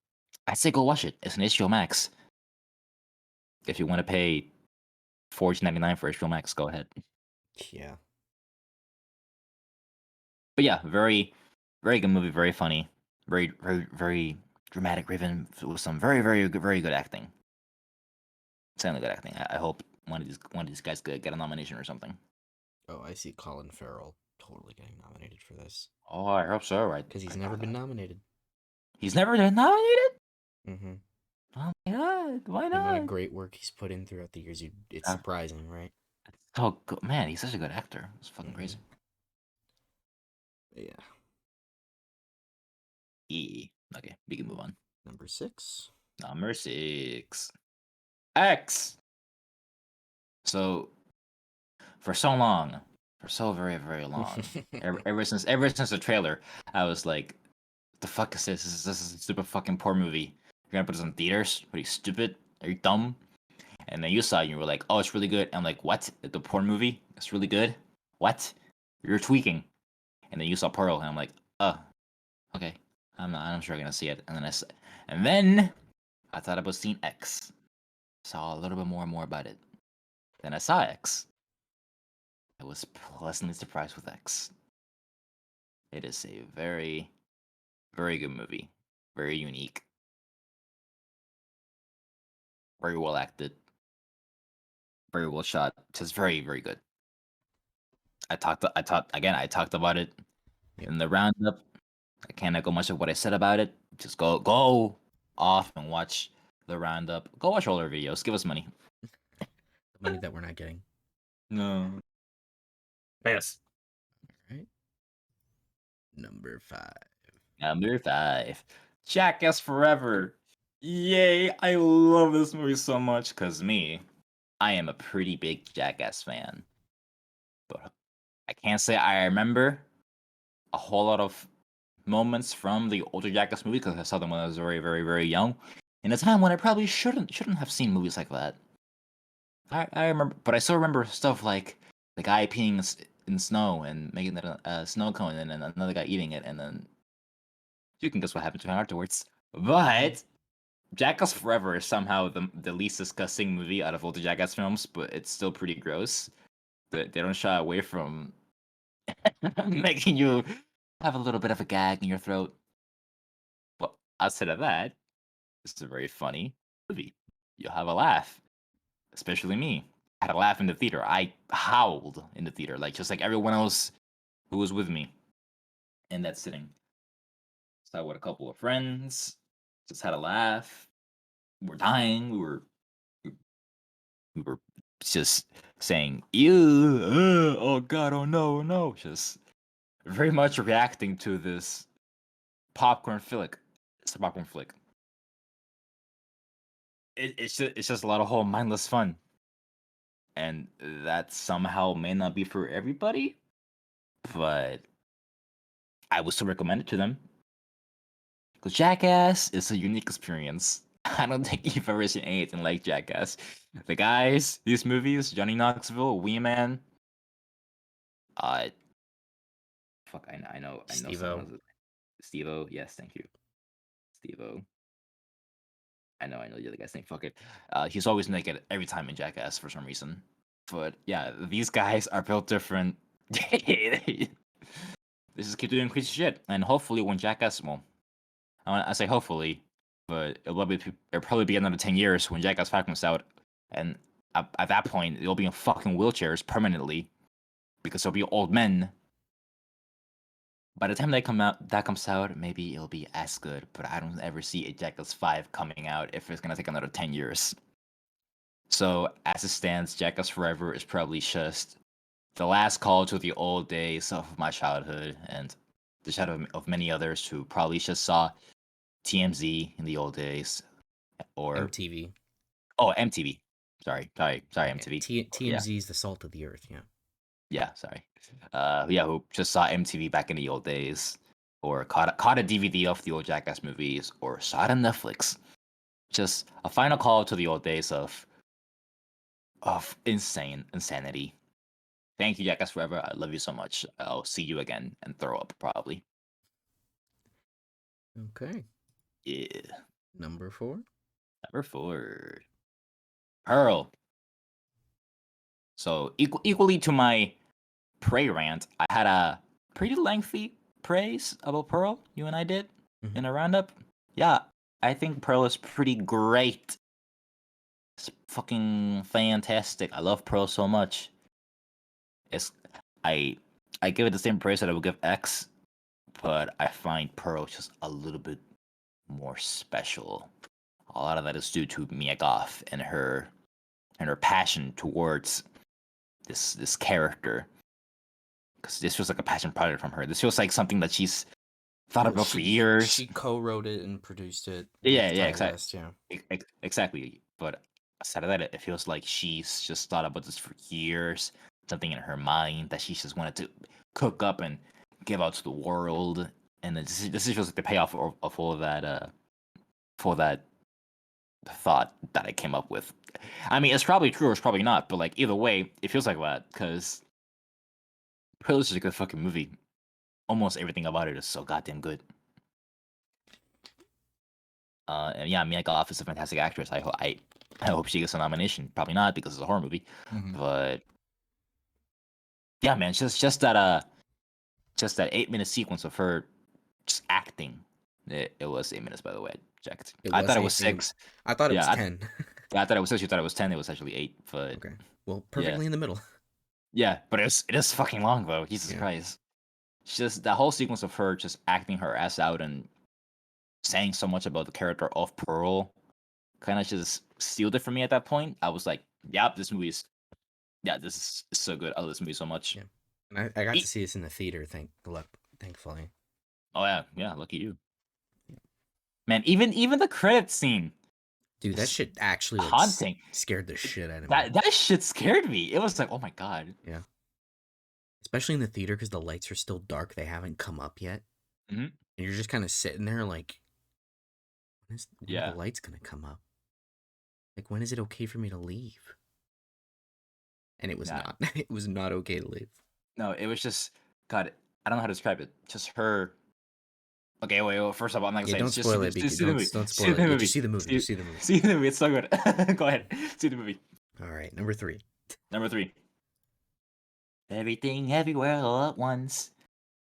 I'd say go watch it. It's an HBO Max. If you want to pay $14.99 for HBO Max, go ahead. Yeah. But yeah, very, very good movie, very funny, very, very, very dramatic, driven with some very, very good acting. Insanely good acting. I hope one of these guys could get a nomination or something. Oh, I see Colin Farrell totally getting nominated for this Oh, I hope so. Right? because he's never been nominated. He's never been nominated. Mm-hmm. Oh my god, why The amount of not? great work he's put in throughout the years, it's Uh, surprising, right? Oh good. Man, he's such a good actor. It's fucking Mm-hmm. crazy. Yeah. Okay, we can move on. Number 6. Number 6, X. So for so long, for so very very long, ever since the trailer, I was like, "The fuck is this? This is a stupid fucking poor movie. You're gonna put this in theaters? What are you stupid? Are you dumb?" And then you saw it and you were like, "Oh, it's really good." And I'm like, "What? The porn movie? It's really good? What? You're tweaking." And then you saw Pearl, and I'm like, "Oh, okay. I'm sure gonna see it." And then I thought about seeing X. Saw a little bit more and more about it. Then I saw X. I was pleasantly surprised with X. It is a very, very good movie. Very unique. Very well acted. Very well shot. Just very, very good. I talked about it Yep. in the roundup. I can't echo much of what I said about it. Just go off and watch the roundup. Go watch all our videos. Give us money. The money that we're not getting. No. Yes. All right. Number 5. Number 5, Jackass Forever. Yay! I love this movie so much because I am a pretty big Jackass fan. But I can't say I remember a whole lot of moments from the older Jackass movie because I saw them when I was very, very, very young. In a time when I probably shouldn't have seen movies like that. I remember, but I still remember stuff like the guy peeing in snow and making that a snow cone, and then another guy eating it, and then you can guess what happened to him afterwards. But Jackass Forever is somehow the least disgusting movie out of all the Jackass films, but it's still pretty gross. They don't shy away from making you have a little bit of a gag in your throat. Well, outside of that, it's a very funny movie. You'll have a laugh, especially me. I had a laugh in the theater. I howled in the theater, like just like everyone else who was with me in that sitting. So with a couple of friends, just had a laugh. We're dying. We were just saying, "Ew, oh god, oh no, no," just very much reacting to this popcorn flick. It's a popcorn flick. It's just a lot of whole mindless fun, and that somehow may not be for everybody, but I would still recommend it to them. Because Jackass is a unique experience. I don't think you've ever seen anything like Jackass. The guys, these movies, Johnny Knoxville, Wee Man, uh, Fuck, I know someone Steve-O. else. Steve-O. Yes, thank you, Steve-O. I know the other guy's name. Fuck it. He's always naked every time in Jackass for some reason. But yeah, these guys are built different. They just keep doing crazy shit, and hopefully when Jackass, well, I say hopefully, but it'll probably be another 10 years when Jackass 5 comes out, and at that point they'll be in fucking wheelchairs permanently because they'll be old men. By the time that comes out, maybe it'll be as good. But I don't ever see a Jackass 5 coming out if it's gonna take another 10 years. So as it stands, Jackass Forever is probably just the last call to the old days of my childhood and the shadow of many others who probably just saw TMZ in the old days or MTV. MTV. Sorry, Yeah, MTV. Yeah, TMZ is the salt of the earth. Yeah. yeah, sorry. Yeah, who just saw MTV back in the old days, or caught a DVD of the old Jackass movies, or saw it on Netflix. Just a final call to the old days of insanity. Thank you, Jackass Forever. I love you so much. I'll see you again and throw up probably. Okay. Yeah. Number 4. Number 4, Pearl. So equally to my Prey rant, I had a pretty lengthy praise about Pearl. You and I did Mm-hmm. in a roundup. Yeah, I think Pearl is pretty great. It's fucking fantastic. I love Pearl so much. It's I I give it the same praise that I would give X, but I find Pearl just a little bit more special. A lot of that is due to Mia Goth and her passion towards this character. Because this feels like a passion project from her. This feels like something that she's thought Well, about for she years. she co-wrote it and produced it Yeah, with yeah, Ty exactly, West. Yeah. exactly. But aside of that, it feels like she's just thought about this for years. Something in her mind that she just wanted to cook up and give out to the world. And then this feels like the payoff of all of that, for that thought that I came up with. I mean, it's probably true or it's probably not, but like either way, it feels like that because Pearl is a good fucking movie. Almost everything about it is so goddamn good. And yeah, Mia Goth is a fantastic actress. I hope she gets a nomination. Probably not because it's a horror movie, Mm-hmm. but yeah, man, just that 8 minute sequence of her just acting. It was 8 minutes, by the way. I checked. It I was thought it was 8. six. I thought it was Yeah, 10. yeah, I thought it was 6. You thought it was 10. It was actually 8. But Okay. Well, yeah, perfectly in the middle. yeah, but it is fucking long though. Jesus Yeah. Christ. It's just that whole sequence of her just acting her ass out and saying so much about the character of Pearl kind of just sealed it for me at that point. I was like, yep, this is so good. I love this movie so much. Yeah. And I got to Eight. see this in the theater. Thankfully. Oh yeah, yeah, lucky you. Man, even the credit scene Dude, that is shit actually haunting. scared the shit out of me. That shit scared me. It was like, oh my god. Yeah. Especially in the theater because the lights are still dark. They haven't come up yet. Hmm. And you're just kind of sitting there like, when are the Yeah, lights going to come up? Like, when is it okay for me to leave? And it was nah, not. It was not okay to leave. no, it was just God. I don't know how to describe it. Just her. Okay, wait. First of all, I'm not gonna Yeah, say don't this. Just, spoil it. just see the movie. Don't See spoil the it. Yeah, just movie. see the movie. Just see the movie. See the movie. It's so good. Go ahead. See the movie. All right, number 3. Number 3. Everything, everywhere, all at once.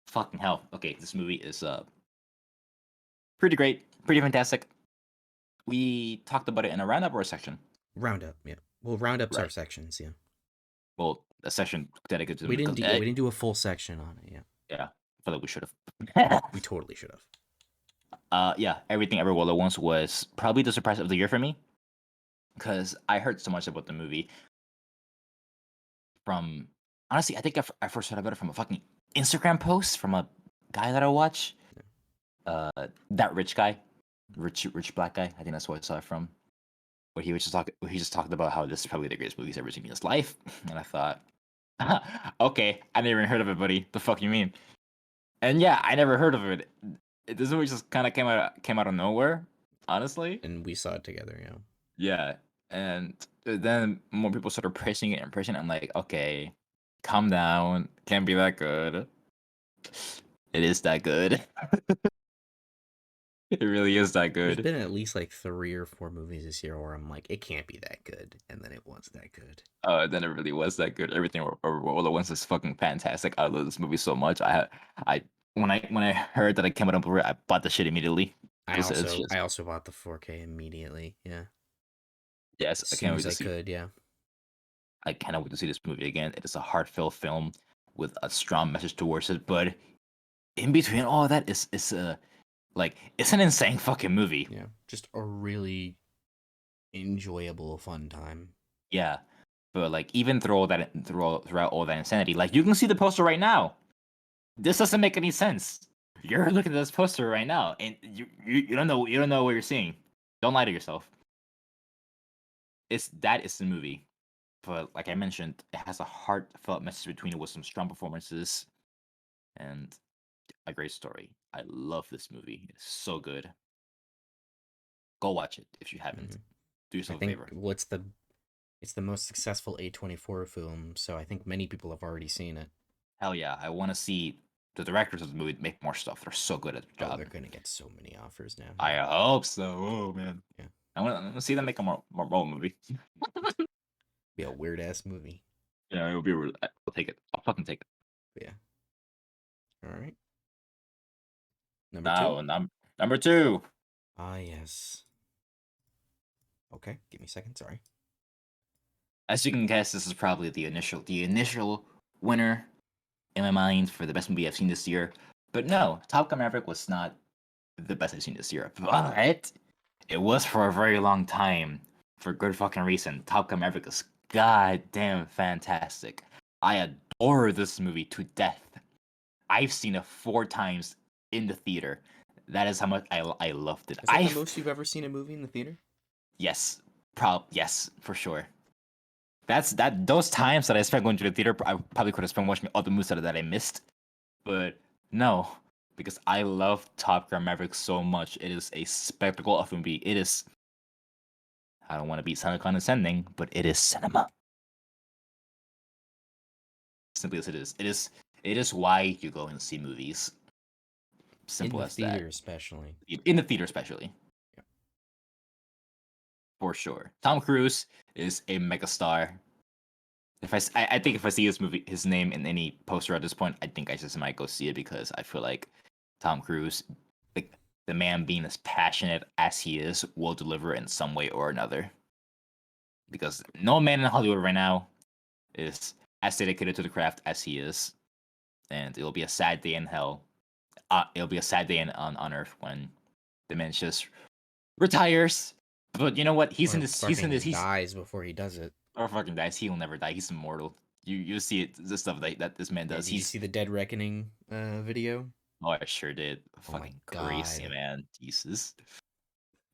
Fucking hell. Okay, this movie is pretty great, pretty fantastic. We talked about it in a roundup or a section. Roundup. Yeah. Well, roundups are Right. sections. Yeah. Well, a section dedicated to the We movie didn't because do, we didn't do a full section on it. Yeah. yeah, I feel like we should have. We totally should have. Yeah, everything everywhere all at once was probably the surprise of the year for me because I heard so much about the movie from honestly, I think I first heard about it from a fucking Instagram post from a guy that I watch. Uh, that rich guy, rich black guy. I think that's where I saw it from. Where he just talked about how this is probably the greatest movie he's ever seen in his life, and I thought, okay, I never even heard of it, buddy. The fuck you mean? And yeah, I never heard of it. This movie just kind of came out of nowhere, honestly. And we saw it together. Yeah. Yeah, and then more people started praising it and praising it. I'm like, okay, calm down. Can't be that good. It is that good. It really is that There's good. been at least like 3 or 4 movies this year where I'm like, it can't be that good, and then it was that good. Then it really was that good. Everything all at once is fucking fantastic. I love this movie so much. I when I heard that it came out on Blu-ray, I bought the shit immediately. I It's also just I also bought the 4K immediately. Yeah, yes, as I soon can't as wait to I see. could. Yeah, I cannot wait to see this movie again. It is a heartfelt film with a strong message towards it, but in between all of that is a like it's an insane fucking movie. yeah, just a really enjoyable, fun time. Yeah, but like even throughout all that insanity, like you can see the poster right now. This doesn't make any sense. You're looking at this poster right now, and you don't know what you're seeing. Don't lie to yourself. It's that is the movie, but like I mentioned, it has a heartfelt message between it with some strong performances and a great story. I love this movie. It's so good. Go watch it if you haven't. Hmm. Do I yourself a think favor. it's the most successful A24 film, so I think many people have already seen it. Hell yeah, I want to see the directors of the movie make more stuff. They're so good at their Oh, they're job. gonna get so many offers now. I Yeah, hope so. Oh man, yeah, I want to see them make a more role movie. be a weird ass movie. Yeah, it'll be. I'll take it. I'll fucking take it. But yeah. All right. Number two. Now, number two. Ah, yes. Okay, give me a second. Sorry. As you can guess, this is probably the initial winner in my mind for the best movie I've seen this year. But no, Top Gun Maverick was not the best I've seen this year. But it was for a very long time for good fucking reason. Top Gun Maverick is goddamn fantastic. I adore this movie to death. I've seen it 4 times in the theater. That is how much I loved it. Is that the most you've ever seen a movie in the theater? Yes, yes, for sure. Those times that I spent going to the theater, I probably could have spent watching other movies that I missed. But no, because I love Top Gun Maverick so much. It is a spectacle of a movie. It is. I don't want to be sound condescending, but it is cinema. Simply as it is. It is. It is why you go and see movies. In Simple the as that. theater, especially. In the theater, especially. Yeah. For sure. Tom Cruise is a megastar. I think if I see his name in any poster at this point, I think I just might go see it because I feel like Tom Cruise, like the man being as passionate as he is, will deliver in some way or another. Because no man in Hollywood right now is as dedicated to the craft as he is, and it'll be a sad day in hell. It'll be a sad day on Earth when the man just retires. But you know what? He's in Or this. He's in this. fucking He's dies before he does it. or fucking dies. He'll never die. He's immortal. You see it. The stuff that this man Yeah, does. did you He's see the Dead Reckoning video? Oh, I sure did. Oh my Fucking crazy, god. man. Jesus.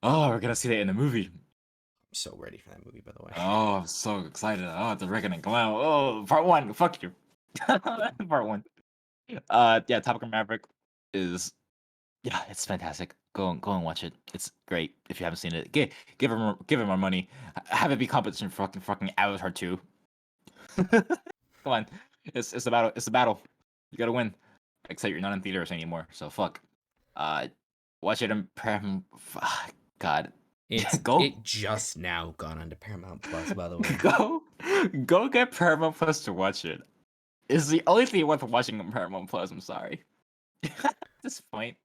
Oh, we're gonna see that in the movie. I'm so ready for that movie, by the way. Oh, I'm so excited. Oh, the Reckoning Clown. Oh, part one. Fuck you. Part one. Yeah, Top Gun Maverick is yeah, it's fantastic. Go and watch it. It's great if you haven't seen it. Give him our money. Have it be competition for fucking Avatar 2. Come on. It's a battle. It's a battle. You gotta win. Except you're not in theaters anymore, so fuck. Uh, watch it in God. Go, It just now gone onto Paramount Plus, by the way. go, go get Paramount Plus to watch it. It's the only thing worth watching on Paramount Plus. I'm sorry. At this point,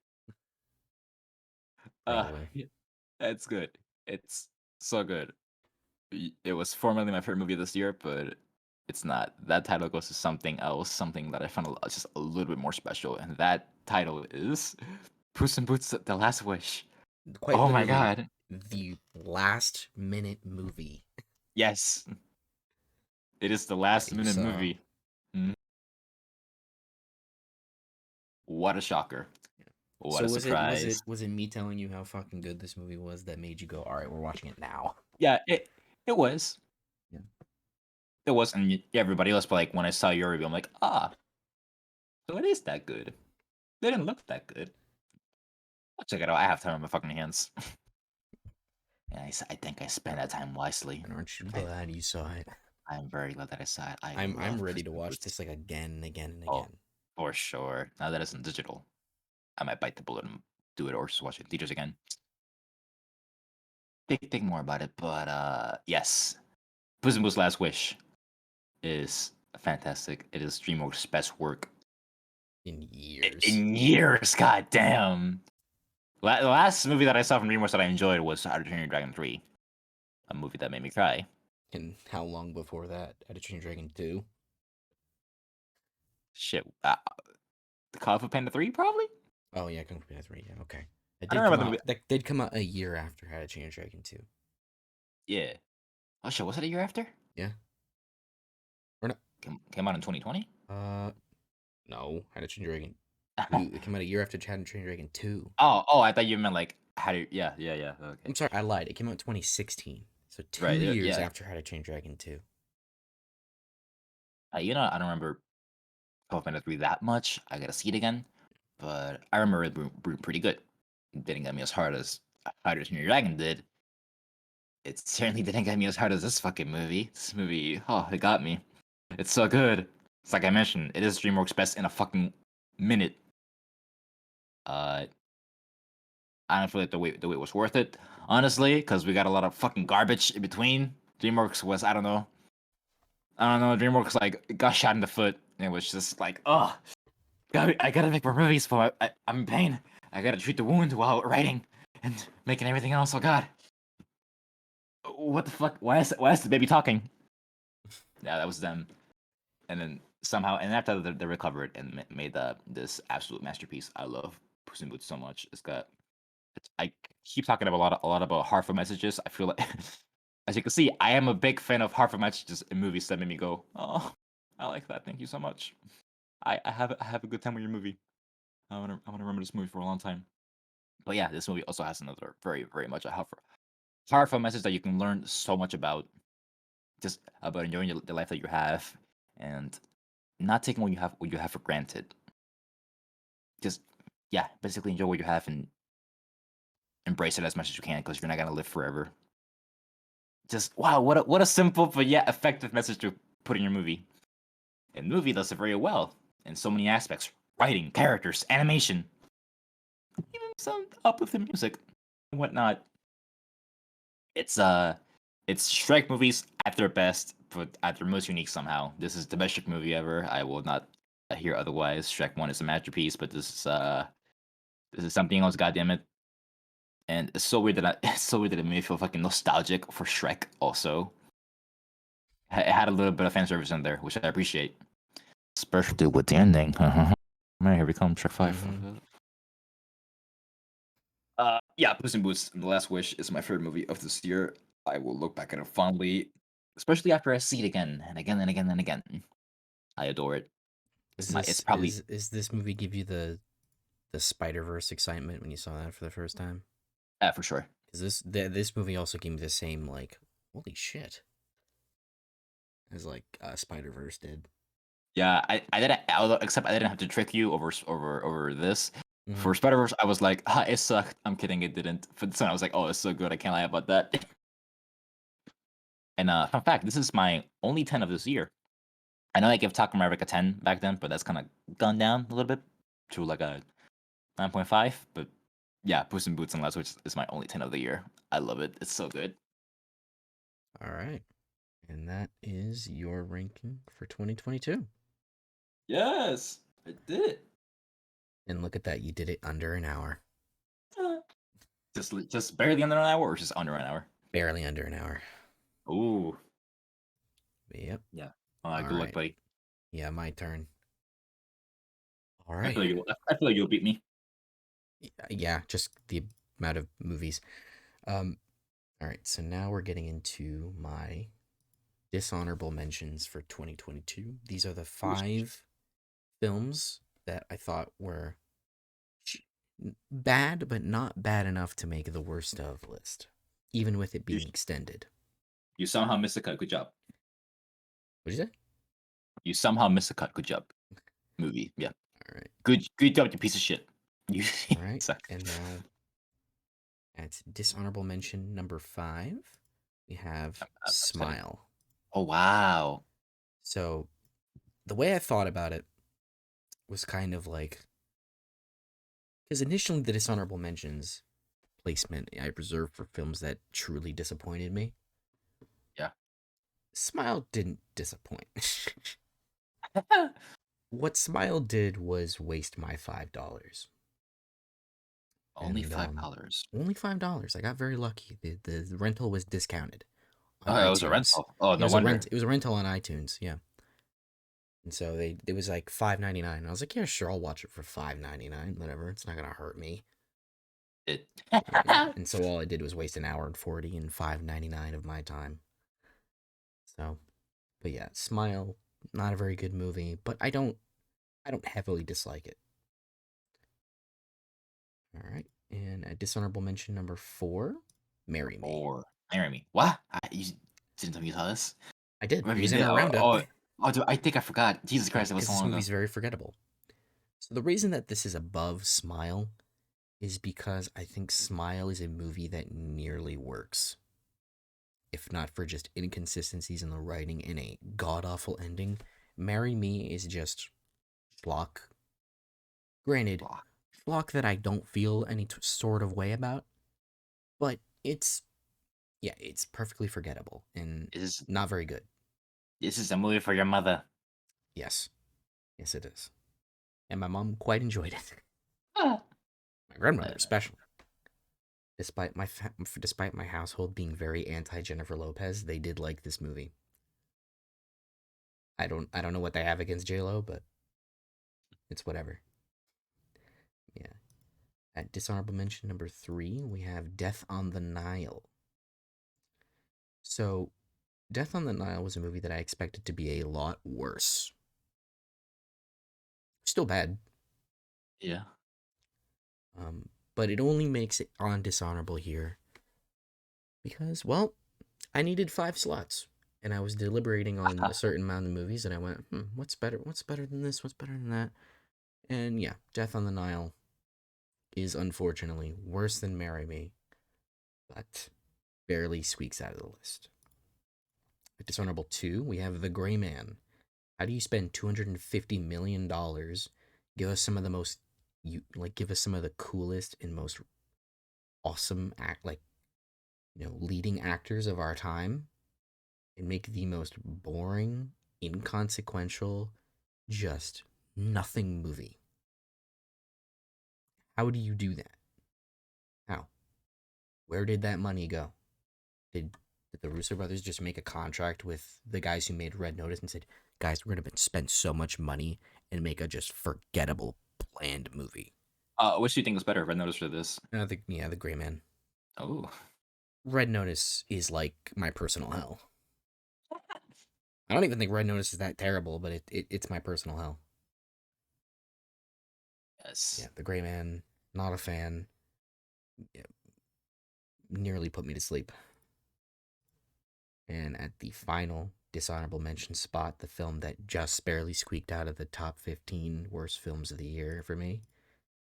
uh, Probably. yeah, it's good. It's so good. It was formerly my favorite movie this year, but it's not. That title goes to something else, something that I found just a little bit more special, and that title is Puss in Boots: The Last Wish. Quite Oh my literally god. the last minute movie Yes, it is the that last you minute saw. movie. Mm, what a shocker. What So a surprise. was it me telling you how fucking good this movie was that made you go, "All right, we're watching it now." Yeah, it was. Yeah. It was, and everybody else, but like when I saw your review, I'm like, so it is that good. They didn't look that good. I'll check it out. I have time on my fucking hands. And I think I spent that time wisely. And aren't you I, glad you saw it? I'm very glad that I saw it. I I'm love ready Puss to in watch Boots. this like again and again and Oh, again. For sure. Now that it's in digital, I might bite the bullet and do it or just watch it in theaters again. Think more about it, but yes. Puss in Boots Last Wish is fantastic. It is DreamWorks' best work In years. in years. God damn. The last movie that I saw from DreamWorks that I enjoyed was How to Train Your Dragon 3, a movie that made me cry. And how long before that? How to Train Your Dragon 2? Shit. The Call of Panda 3, probably? Oh yeah, Kung Fu Panda 3. Yeah, okay. It I don't did come remember the out. movie. That did come out a year after How to Train Your Dragon 2. Yeah. Oh shit, was it a year after? Yeah. Or no? Came out in 2020? Uh, no. How to Train Your Dragon 2. It came out a year after How to Train Your Dragon 2. Oh, I thought you meant like how do yeah. Okay. I'm sorry, I lied. It came out 2016. So Right, 2 years yeah. after How to Train Your Dragon 2. I don't remember Call of Panda 3 that much. I gotta see it again. But I remember it being pretty good. It didn't get me as hard as How to Train Your Dragon did. It certainly didn't get me as hard as this fucking movie. This movie, oh, it got me. It's so good. It's like I mentioned, it is DreamWorks best in a fucking minute. Uh, I don't feel like the wait was worth it, honestly, because we got a lot of fucking garbage in between. DreamWorks was I don't know. DreamWorks like got shot in the foot, and it was just like, oh, I gotta make more movies, but I'm in pain. I gotta treat the wound while writing and making everything else. Oh god, what the fuck? Why is the baby talking? Yeah, that was them. And then somehow, and after they recovered and made this absolute masterpiece. I love Puss in Boots so much. I keep talking about a lot about heartfelt messages. I feel like, as you can see, I am a big fan of heartfelt messages in movies that made me go, oh, I like that. Thank you so much. I have a good time with your movie. I wanna remember this movie for a long time. But yeah, this movie also has another very much a heartfelt message that you can learn so much about, just about enjoying the life that you have, and not taking what you have for granted. Just yeah, basically enjoy what you have and embrace it as much as you can because you're not gonna live forever. Just wow, what a simple but yet effective message to put in your movie. And the movie does it very well in so many aspects: writing, characters, animation, even some uplifting music and whatnot. It's it's Shrek movies at their best, but at their most unique somehow. This is the best Shrek movie ever. I will not hear otherwise. Shrek 1 is a masterpiece, but this is something else, goddammit. And it's so weird that it's so weird that it made me feel fucking nostalgic for Shrek also. It had a little bit of fan service in there, which I appreciate. Especially with the ending. Man, here we come, Shrek 5. Mm-hmm. Yeah, Puss in Boots: The Last Wish is my favorite movie of this year. I will look back at it fondly, especially after I see it again and again and again and again. I adore it. Is It's this probably is this movie give you the Spider-Verse excitement when you saw that for the first time? for sure. Because this movie also gave me the same like holy shit as like Spider-Verse did. Yeah, I didn't, except I didn't have to trick you over this. Mm-hmm. For Spider Verse, I was like, it sucked. I'm kidding, it didn't. For this one, I was like, oh, it's so good. I can't lie about that. And fun fact, this is my only 10 of this year. I know I gave Taco Maverick a 10 back then, but that's kind of gone down a little bit to like a 9.5. But yeah, Puss in Boots and Last Witch is my only 10 of the year. I love it. It's so good. All right, and that is your ranking for 2022. Yes, I did it. And look at that, you did it under an hour, Just barely under an hour, or just under an hour. barely under an hour. Ooh, Yep. yeah. All Good luck, right. buddy. Yeah, my turn. All I right. feel like I feel like you'll beat me. Yeah, just the amount of movies. Um. All right. So now we're getting into my dishonorable mentions for 2022. These are the Ooh, 5 films that I thought were bad, but not bad enough to make the worst of list, even with it you, being extended. you somehow missed a cut. Good job. What'd you say? You somehow missed a cut. Good job. Movie. Yeah. All right. Good job, you piece of shit. You All right. suck. And now at dishonorable mention number 5, we have I'm upsetting. Smile. Oh wow. So the way I thought about it, was kind of like, because initially the dishonorable mentions placement I reserved for films that truly disappointed me. Yeah. Smile didn't disappoint. What Smile did was waste my $5. Only And $5. only $5. I got very lucky. The rental was discounted on Oh, it was a iTunes. rental. Oh, It no was a wonder. rent. It was a rental on iTunes. Yeah, and so they it was like $5.99. I was like, yeah, sure, I'll watch it for $5.99. Whatever, it's not gonna hurt me. It. And so all I did was waste an hour and 40 and $5.99 of my time. So, but yeah, Smile, not a very good movie, but I don't heavily dislike it. All right, and a dishonorable mention number 4, Marry Me. Or marry me. What? You didn't tell me you saw this? I did. It Maybe you was in did. our Oh, roundup. oh, oh, dude, I think I forgot. Jesus Yeah, Christ, it was because so this long ago. movie's very forgettable. So the reason that this is above Smile is because I think Smile is a movie that nearly works, if not for just inconsistencies in the writing and a god awful ending. Marry Me is just schlock. Granted, Fuck. schlock that I don't feel any sort of way about, but yeah, it's perfectly forgettable and This is not very good. this is a movie for your mother. Yes, yes, it is. And my mom quite enjoyed it. Ah. My grandmother, Uh, especially. Despite my household being very anti Jennifer Lopez, they did like this movie. I don't know what they have against J Lo, but it's whatever. Yeah. At dishonorable mention number 3, we have Death on the Nile. So, Death on the Nile was a movie that I expected to be a lot worse. Still bad, yeah. but it only makes it on dishonorable here because, well, I needed 5 slots, and I was deliberating on a certain amount of movies, and I went, what's better? What's better than this? What's better than that? And yeah, Death on the Nile is unfortunately worse than Marry Me, but barely squeaks out of the list. At dishonorable 2, we have The Gray Man. How do you spend $250 million? Give us some of the most give us some of the coolest and most awesome leading actors of our time, and make the most boring, inconsequential, just nothing movie. How do you do that? How? Where did that money go? Did the Russo brothers just make a contract with the guys who made Red Notice and said, "Guys, we're gonna spend so much money and make a just forgettable, bland movie"? Which do you think was better, Red Notice or this? The Gray Man. Oh, Red Notice is like my personal hell. I don't even think Red Notice is that terrible, but it's my personal hell. Yeah, yes. The Gray Man, not a fan. Yeah, nearly put me to sleep. And at the final dishonorable mention spot, the film that just barely squeaked out of the top 15 worst films of the year for me,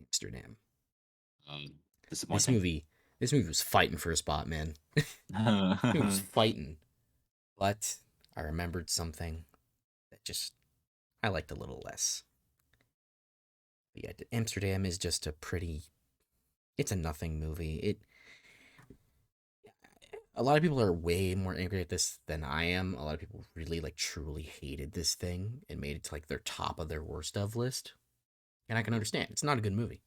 Amsterdam. Um, This disappointing. movie, this movie was fighting for a spot, man. It was fighting, but I remembered something that just I liked a little less. But yeah, Amsterdam is just a pretty. It's a nothing movie. A lot of people are way more angry at this than I am. A lot of people really truly hated this thing and made it to their top of their worst of list. And I can understand. It's not a good movie.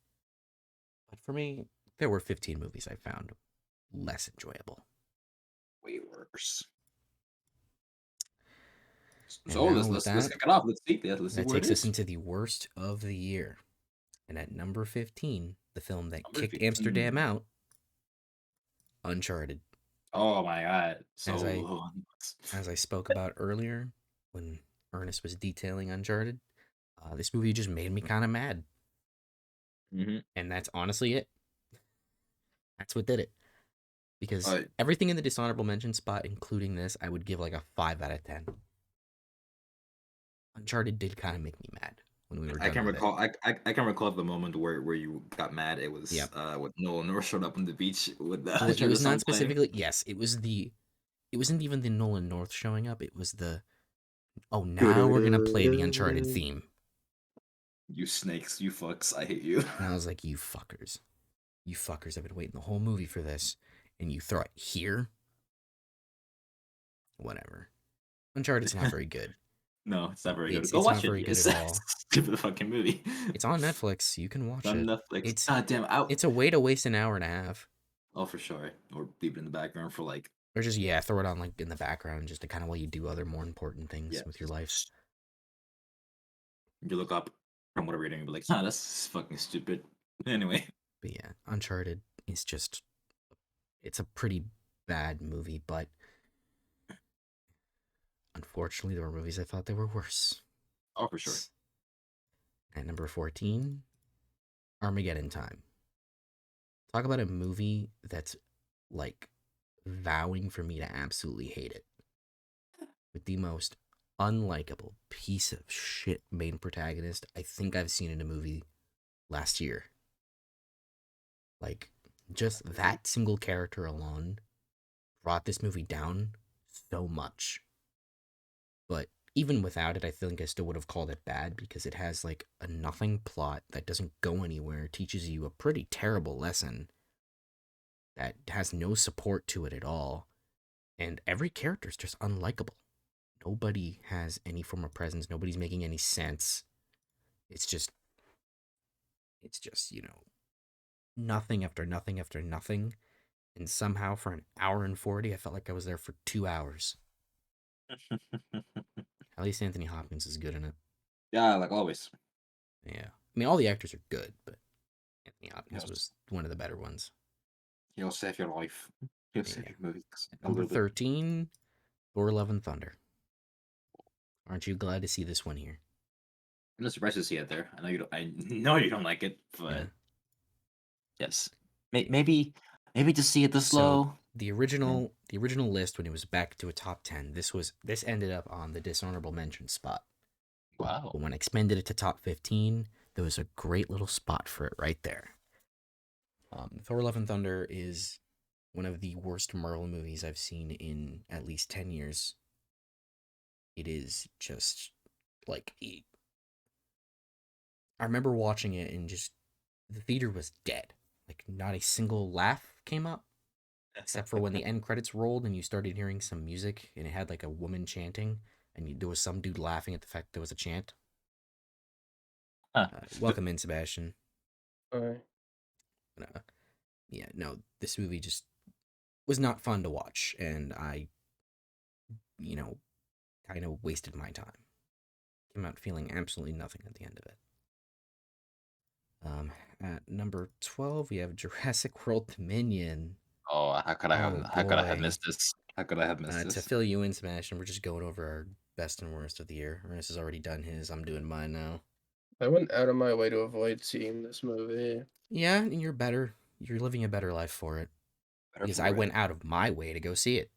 But for me, there were 15 movies I found less enjoyable. Way worse. And So now let's with let's let's that, kick it off. Let's see. Yeah, let's see that where it takes us is. into the worst of the year. And at number 15, the film that Number kicked Amsterdam 15. out, Uncharted. Oh my god. As So I as I spoke about earlier when Ernest was detailing Uncharted, this movie just made me kind of mad. hmm And that's honestly it. That's what did it. Because uh, everything in the dishonorable mention spot, including this, I would give like a 5 out of 10. Uncharted did kind of make me mad when we were I done can with it. recall I can recall the moment where you got mad. It was Yep. when Nolan North showed up on the beach with the Well, it Uncharted was song not playing. specifically. Yes, it wasn't even the Nolan North showing up. It was the, oh, now we're gonna play the Uncharted theme. You snakes, you fucks, I hate you. And I was like, you fuckers, I've been waiting the whole movie for this, and you throw it here. Whatever. Uncharted's not very good. No, it's not very good. Go It's not watch it. very good It's at a all. stupid fucking movie. It's on Netflix. You can It's watch on it. Netflix. It's God damn out. it's a way to waste an hour and a half. Oh, for sure. Or leave it in the background for like, Or just throw it on like in the background just to kind of while you do other more important things yeah, with your life. you look up from what I'm reading and be like, huh, that's fucking stupid. Anyway, But yeah, Uncharted is just it's a pretty bad movie, but unfortunately there were movies I thought they were worse. oh, for sure. At number 14, Armageddon Time. Talk about a movie that's like vowing for me to absolutely hate it. With the most unlikable piece of shit main protagonist I think I've seen in a movie last year. Like, just that single character alone brought this movie down so much. But even without it, I think I still would have called it bad because it has like a nothing plot that doesn't go anywhere, teaches you a pretty terrible lesson that has no support to it at all, and every character is just unlikable. Nobody has any form of presence. Nobody's making any sense. It's just, nothing after nothing after nothing. And somehow for an hour and 40, I felt like I was there for 2 hours. At least Anthony Hopkins is good in it. Yeah, like always. Yeah. I mean, all the actors are good, but Anthony Hopkins Yes. was one of the better ones. He'll save your life. He'll save Yeah. your movies At a number little bit. 13, Thor Love and Thunder. Aren't you glad to see this one here? I'm not surprised to see it there. I know you don't. I know you don't like it, Yeah. but yes, Yeah. maybe to see it this So low. the original list when it was back to a top 10, this ended up on the dishonorable mention spot. Wow. But when I expanded it to top 15, there was a great little spot for it right there. Thor: Love and Thunder is one of the worst Marvel movies I've seen in at least 10 years. It is just like I remember watching it and just the theater was dead. Like not a single laugh came up except for when the end credits rolled and you started hearing some music and it had like a woman chanting and there was some dude laughing at the fact there was a chant. Huh. Welcome in, Sebastian. Alright. Uh, yeah, no, this movie just was not fun to watch, and I, you know, kind of wasted my time. Came out feeling absolutely nothing at the end of it. At number 12, we have Jurassic World Dominion. Oh, Oh how could I have boy. missed this? How could I have missed To this? fill you in, Sebastian, we're just going over our best and worst of the year. Ernest has already done his. I'm doing mine now. I went out of my way to avoid seeing this movie. Yeah, and you're better. You're living a better life for it. Better Because I for it went out of my way to go see it.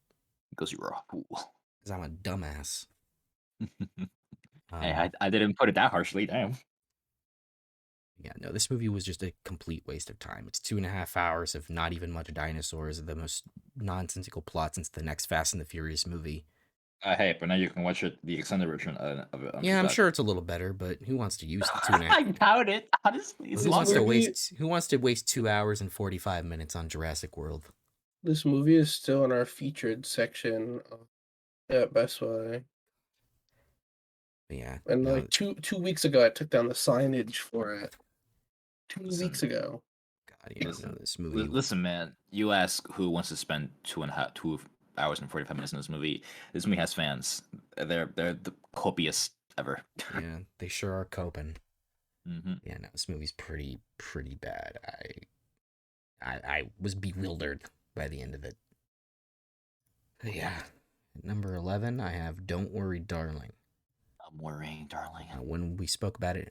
because you were a fool. Because I'm a dumbass. Hey, Um, I didn't put it that harshly. Damn. Yeah, no, this movie was just a complete waste of time. It's 2.5 hours of not even much dinosaurs, the most nonsensical plot since the next Fast and the Furious movie. Hey, but now you can watch it, the extended version of it on Yeah, I'm Peacock. sure it's a little better, but who wants to use the two and a half? I doubt it. Honestly, it's Who This wants to longer. movie, waste? Who wants to waste 2 hours and 45 minutes on Jurassic World? this movie is still in our featured section at Best Buy. But yeah, And no, like two weeks ago, I took down the signage for it. Two Listen, weeks ago. God, yeah, no, listen, this movie. listen, man. You ask who wants to spend 2 hours and 45 minutes in this movie. This movie has fans. They're the copious ever. Yeah, they sure are coping. Mm-hmm. Yeah, no, this movie's pretty bad. I was bewildered by the end of it. But yeah, at number 11, I have Don't Worry, Darling. I'm worrying, darling. When I spoke about it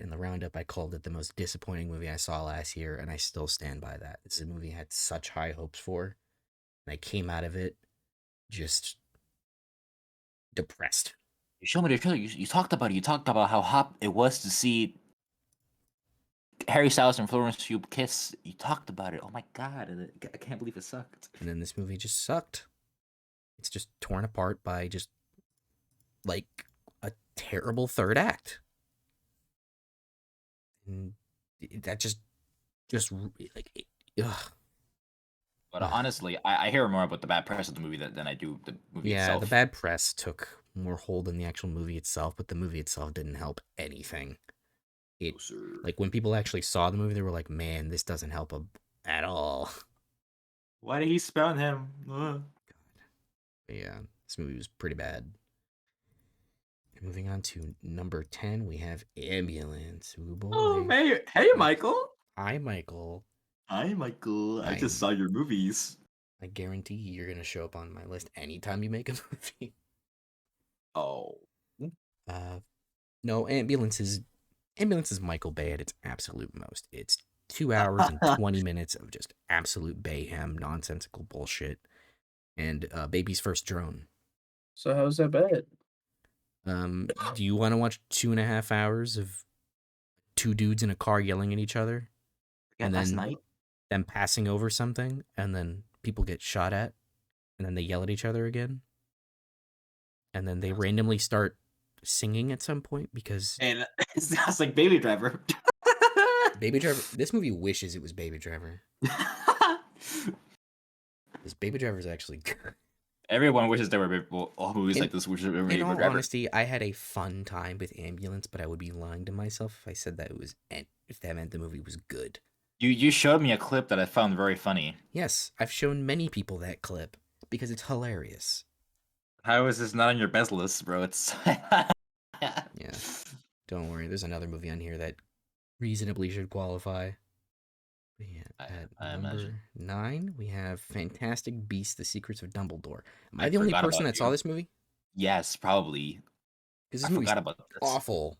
in the roundup, I called it the most disappointing movie I saw last year, and I still stand by that. This is a movie I had such high hopes for, and I came out of it just depressed. You showed me the trailer. You talked about it. You talked about how hot it was to see Harry Styles and Florence Pugh kiss. You talked about it. Oh my god! I can't believe it sucked. And then this movie just sucked. It's just torn apart by just like a terrible third act. And that just like, ugh. But honestly, I hear more about the bad press of the movie than I do the movie Yeah, the itself. bad press took more hold than the actual movie itself, but the movie itself didn't help anything. It No, sir. like when people actually saw the movie, they were like, "Man, this doesn't help at all." Why did he spell him? Ugh. But yeah, this movie was pretty bad. And moving on to number 10, we have Ambulance. Oh Oh, boy. hey, hey, I, Michael. hi, Michael. Hi, Michael. I just I'm saw your movies. I guarantee you're gonna show up on my list anytime you make a movie. Oh. Uh, no, Ambulance is Michael Bay at its absolute most. It's 2 hours and 20 minutes of just absolute mayhem, nonsensical bullshit, and baby's first drone. So how's that bad? Do you want to watch 2.5 hours of two dudes in a car yelling at each other, Yeah, and last then night. them passing over something, and then people get shot at, and then they yell at each other again, and then they randomly start singing at some point because And it sounds like Baby Driver. Baby Driver. This movie wishes it was Baby Driver. This Baby Driver is actually good. Everyone wishes there were all movies In, like this. Wishes there were in Baby all Driver. honesty, I had a fun time with Ambulance, but I would be lying to myself if I said that if that meant the movie was good. You showed me a clip that I found very funny. Yes, I've shown many people that clip because it's hilarious. How is this not on your best list, bro? It's Yeah, don't worry. There's another movie on here that reasonably should qualify. But yeah, at I imagine. number 9, we have Fantastic Beasts: The Secrets of Dumbledore. Am I I the only forgot person about that saw you. this movie? Yes, probably. Because I this movie's forgot about this. awful.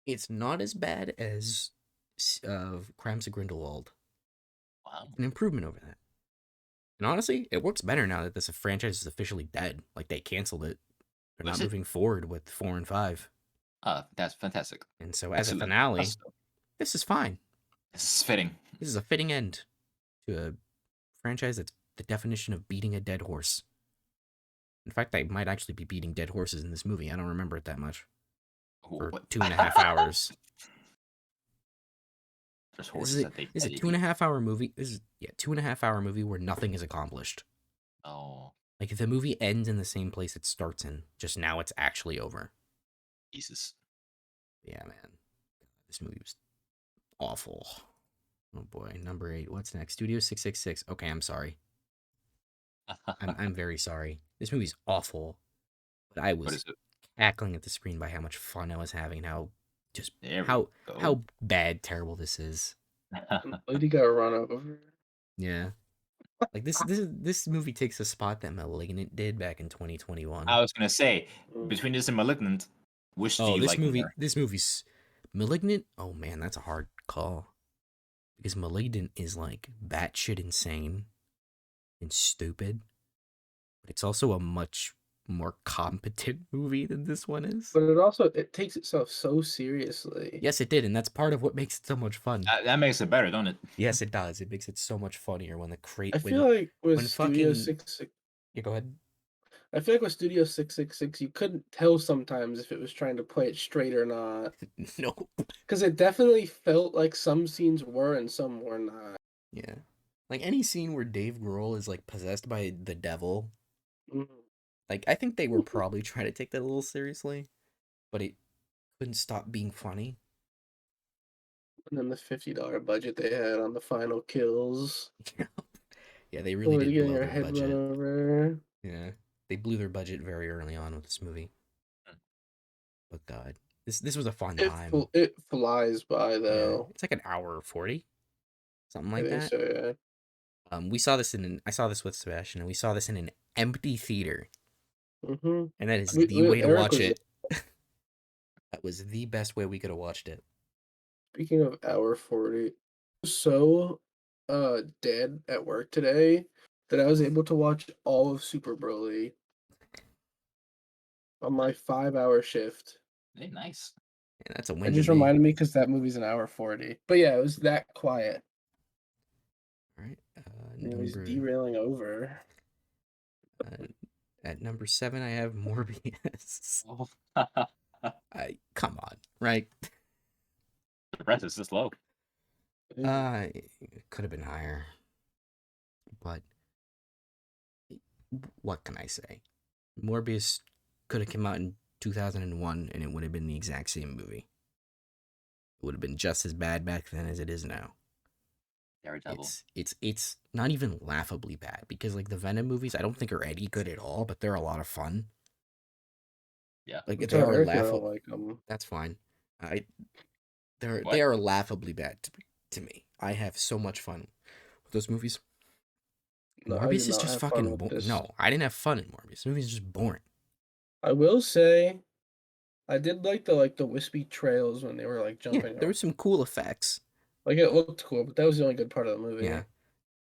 It's not as bad as Crimes of Grindelwald. Wow. It's an improvement over that. And honestly, it works better now that this franchise is officially dead. Like, they canceled it. They're not Was it? moving forward with 4 and 5. That's fantastic. And so, as a Excellent. finale, this is fine. This is fitting. This is a fitting end to a franchise that's the definition of beating a dead horse. In fact, I might actually be beating dead horses in this movie. I don't remember it that much. For What? 2.5 hours. There's This horses is a, that they this is a that you two and a beat. half hour movie. 2.5 hour movie where nothing is accomplished. Oh, Like, if the movie ends in the same place it starts in, just now it's actually over. Jesus. Yeah, man. This movie was awful. Oh boy, number 8. What's next? Studio 666. Okay, I'm sorry. I'm very sorry. This movie's awful, but I What was is it? cackling at the screen by how much fun I was having, and how just There we how go. how bad terrible this is. Lady got run over. Yeah. Like this movie takes a spot that Malignant did back in 2021. I was gonna say, Mm. between this and Malignant, which do Oh, you like more? this movie's Malignant. Oh man, that's a hard call because Malignant is like batshit insane and stupid, but it's also a much more competent movie than this one is. But it takes itself so seriously. Yes, it did, and that's part of what makes it so much fun. That makes it better, don't it? Yes, it does. It makes it so much funnier when the crate I feel like with when Studio fucking 6, yeah. Go ahead. I feel like with Studio 666, you couldn't tell sometimes if it was trying to play it straight or not. No. Because it definitely felt like some scenes were and some were not. Yeah. Like any scene where Dave Grohl is like possessed by the devil, Mhm. like I think they were probably trying to take that a little seriously, but it couldn't stop being funny. And then the $50 budget they had on the final kills. Yeah, they really Lady did getting blow her their head run budget. over. Yeah. They blew their budget very early on with this movie. But God, this was a fun time. It flies by Yeah. though. It's like an hour 40, something I like think that. so, yeah. I saw this with Sebastian, and we saw this in an empty theater, Mm-hmm. and that is the way to Eric watch was it. That was the best way we could have watched it. speaking of hour 40. So dead at work today that I was able to watch all of Super Broly on my 5-hour shift. Hey, nice. And that's a It win to just me. reminded me because that movie's an hour 40. But yeah, it was that quiet. All right. It was Number derailing over. at number 7, I have Morbius. Oh. Come on, right? surprised it's this low. It could have been higher, but what can I say? Morbius could have come out in 2001 and it would have been the exact same movie. It would have been just as bad back then as it is now. Daredevil. It's not even laughably bad because like the Venom movies I don't think are any good at all, but they're a lot of fun. Yeah. Like I they tell are Eric I don't laughable. like them. That's fine. I they What? are laughably bad to me. I have so much fun with those movies. No, I do Morbius is not just have fun fucking with this. no. I didn't have fun in Morbius. The movie's just boring. I will say, I did like the wispy trails when they were like Yeah, jumping there were around. some cool effects. Like it looked cool, but that was the only good part of the movie. Yeah,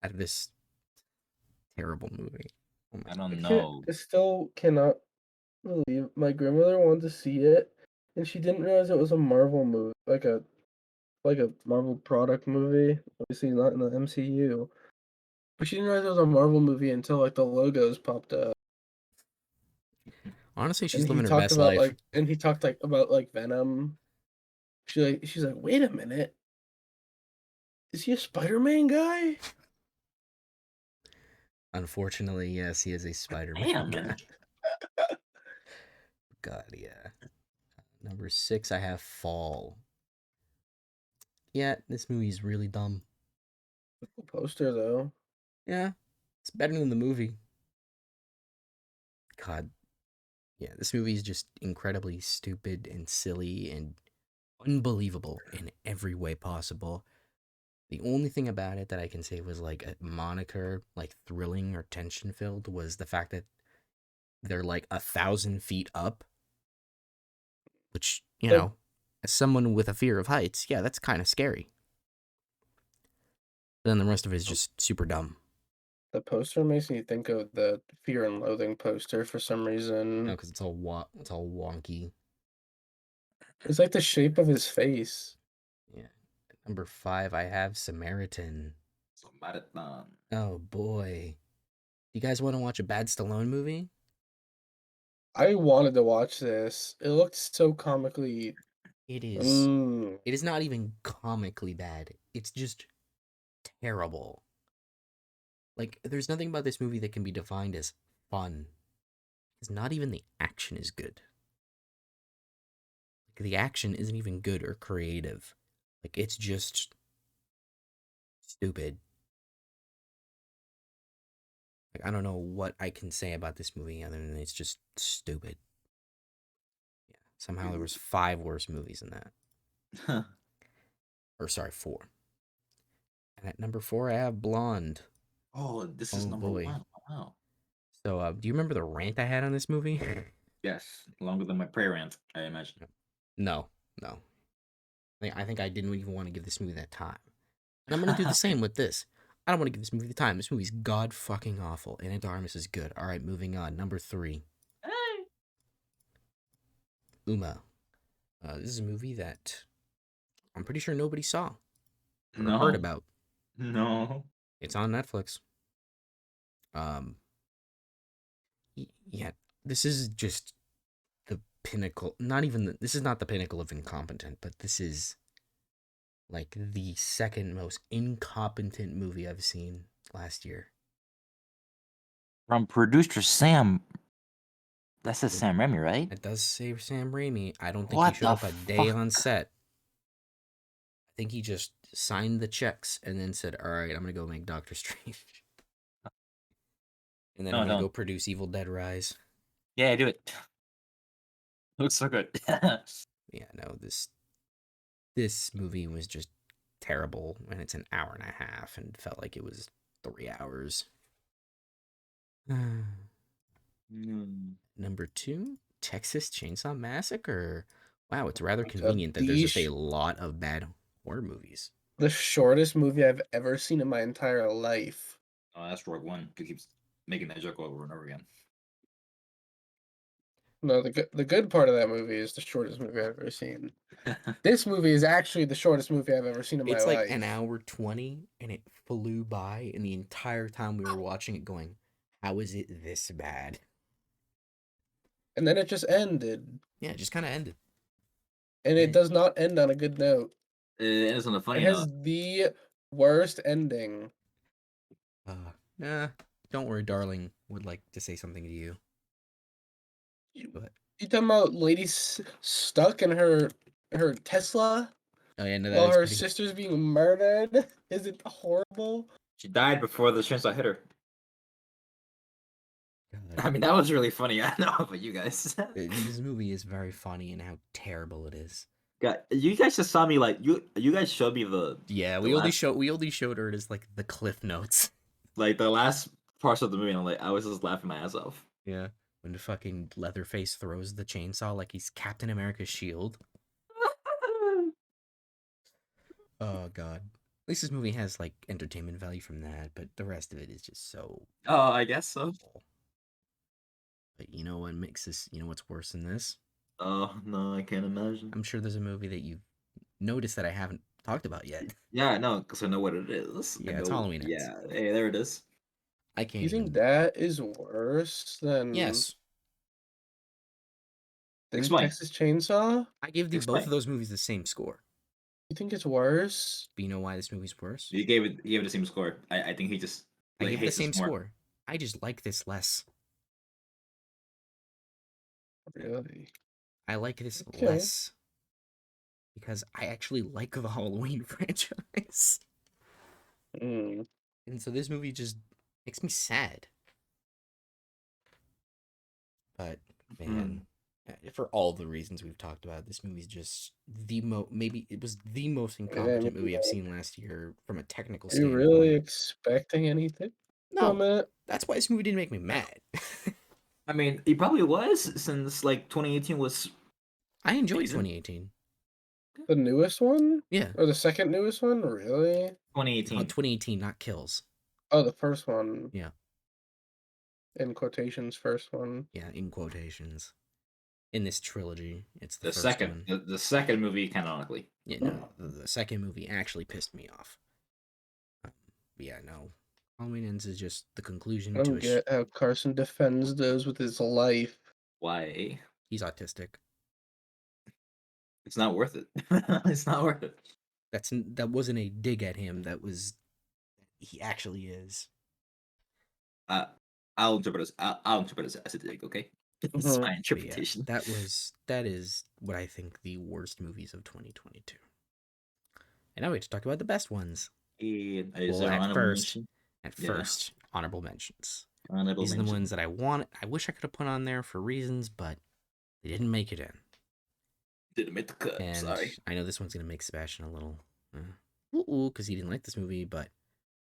out of this terrible movie. Oh my I god. don't know. I still cannot believe my grandmother wanted to see it, and she didn't realize it was a Marvel movie, like a Marvel product movie. Obviously not in the MCU, but she didn't realize it was a Marvel movie until like the logos popped up, Honestly, and she's living her best life. he talked like about like Venom. She's like, wait a minute, is he a Spider-Man guy? Unfortunately, yes, he is a Wait a Spider-Man guy. minute. God, yeah. Number 6, I have Fall. Yeah, this movie's really dumb. Cool poster though. Yeah, it's better than the movie. God, yeah, this movie is just incredibly stupid and silly and unbelievable in every way possible. The only thing about it that I can say was like a moniker, like thrilling or tension filled, was the fact that they're like 1,000 feet up, which, The as someone with a fear of heights, yeah, that's kind of scary. Then the rest of it is just super dumb. the poster makes me think of the Fear and Loathing poster for some reason. Because it's all wonky. It's like the shape of his face. Yeah. Number 5, I have Samaritan. So marathon. Oh boy, you guys want to watch a bad Stallone movie? I wanted to watch this. It looked so comically. It is. Mm. It is not even comically bad. It's just terrible. Like, there's nothing about this movie that can be defined as fun. Because not even the action is good. Like, the action isn't even good or creative. Like, it's just stupid. Like, I don't know what I can say about this movie other than it's just stupid. Yeah. Somehow there was 5 worse movies than that. Or sorry, 4. And at number 4, I have Blonde. Oh, this is Oh number boy. 1. Wow. So, do you remember the rant I had on this movie? Yes, longer than my prayer rant, I imagine. No, no. I think I didn't even want to give this movie that time. And I'm going to do the same with this. I don't want to give this movie the time. This movie's god fucking awful. And Darkness is good. All right, moving on. Number 3, Uma. This is a movie that I'm pretty sure nobody saw or heard No, about. no. It's on Netflix. Um, yeah, this is just the pinnacle. Not even this is not the pinnacle of incompetent, but this is like the second most incompetent movie I've seen last year. From producer Sam. That says It, Sam Raimi, right? it does say Sam Raimi. I don't think he What showed the up a day fuck? on set. I think he just signed the checks and then said, "All right, I'm gonna go make Doctor Strange, and then I'm No, gonna go don't. produce Evil Dead Rise." Yeah, do it. Looks so good. Yeah, no, this movie was just terrible, and it's an hour and a half, and felt like it was 3 hours. Mm. Number 2, Texas Chainsaw Massacre. Wow, it's rather Uh, convenient that there's the just a sh- lot of bad horror movies. the shortest movie I've ever seen in my entire life. Oh, that's Rogue One. Who keeps making that joke over and over again? No, the good part of that movie is the shortest movie I've ever seen. This movie is actually the shortest movie I've ever seen in my It's like an life. hour 20, and it flew by, and the entire time we were watching it going, how is it this bad? And then it just ended. Yeah, it just kind of ended. And And it does not end on a good note. And it's on a It funny has note. the worst ending. Nah, don't worry, darling. Would like to say something to you. You, Go ahead. you talking about lady stuck in her Tesla Oh yeah, no, that while is her pretty. sister's being murdered? Is it horrible? She died before the chainsaw hit her. God. I mean, that was really funny. I don't know about you guys. This movie is very funny and how terrible it is. God, you guys just saw me like you guys showed me Yeah, the last we only showed her as like the cliff notes. the last parts of the movie, and I was just laughing my ass off. Yeah, when the fucking Leatherface throws the chainsaw like he's Captain America's shield. Oh god. At least this movie has like entertainment value from that, but the rest of it is just so Oh, I guess so. awful. But you know what makes this? You know what's worse than this? Oh no, I can't imagine. I'm sure there's a movie that you've noticed that I haven't talked about yet. Yeah, no, because I know what it is. I Yeah, it's know. Halloween Ends. Yeah, hey, there it is. I can't You think even. that is worse than Yes, Explain. Texas Chainsaw? I give the both of Explain. those movies the same score. You think it's worse? But you know why this movie's worse? You gave it the same score. I think he just I give it the hates same this more. score. I just like this less. Really? I like this Okay. less because I actually like the Halloween franchise. Mm. And so this movie just makes me sad. But man, for all the reasons we've talked about, this movie's just maybe it was the most Yeah, incompetent movie I've seen last year from a technical are you really standpoint. expecting anything from No, it? that's why this movie didn't make me mad. I mean, he probably was since like 2018 was I enjoyed decent. 2018. The newest one? Yeah. Or the second newest one? Really? 2018. 2018, not Kills. Oh, the first one. Yeah. In quotations, first one. Yeah, in quotations. In this trilogy, it's the The first second, one. the second movie canonically. Yeah, no, the second movie actually pissed me off. But yeah, no. Halloween Ends is just the conclusion I to don't get how Carson defends those with his life. Why? he's autistic. It's not worth it. It's not worth it. That wasn't a dig at him. That was he actually is. Uh, I'll interpret it as a dig. Okay, it's Mhm. my But yeah, interpretation. that is what I think the worst movies of 2022. And now we have to talk about the best ones. And is Well, there honorable mention? at Yeah, first, honorable mentions. honorable These are the ones mention. that I wish I could have put on there for reasons, but they didn't make it in. Didn't make the cut. And Sorry. I know this one's gonna make Sebastian a little ooh, because he didn't like this movie. But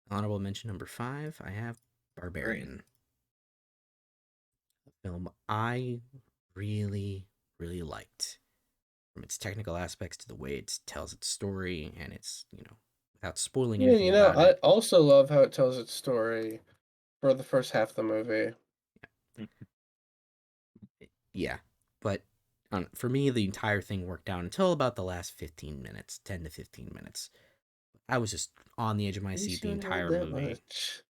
honorable mention number 5, I have Barbarian. Barbarian, a film I really, really liked, from its technical aspects to the way it tells its story, and it's without spoiling Yeah, anything you know, about I it. also love how it tells its story for the first half of the movie. Yeah, but for me, the entire thing worked out until about the last 15 minutes, 10 to 15 minutes. I was just on the edge of my At seat least the you enjoyed entire that movie. much.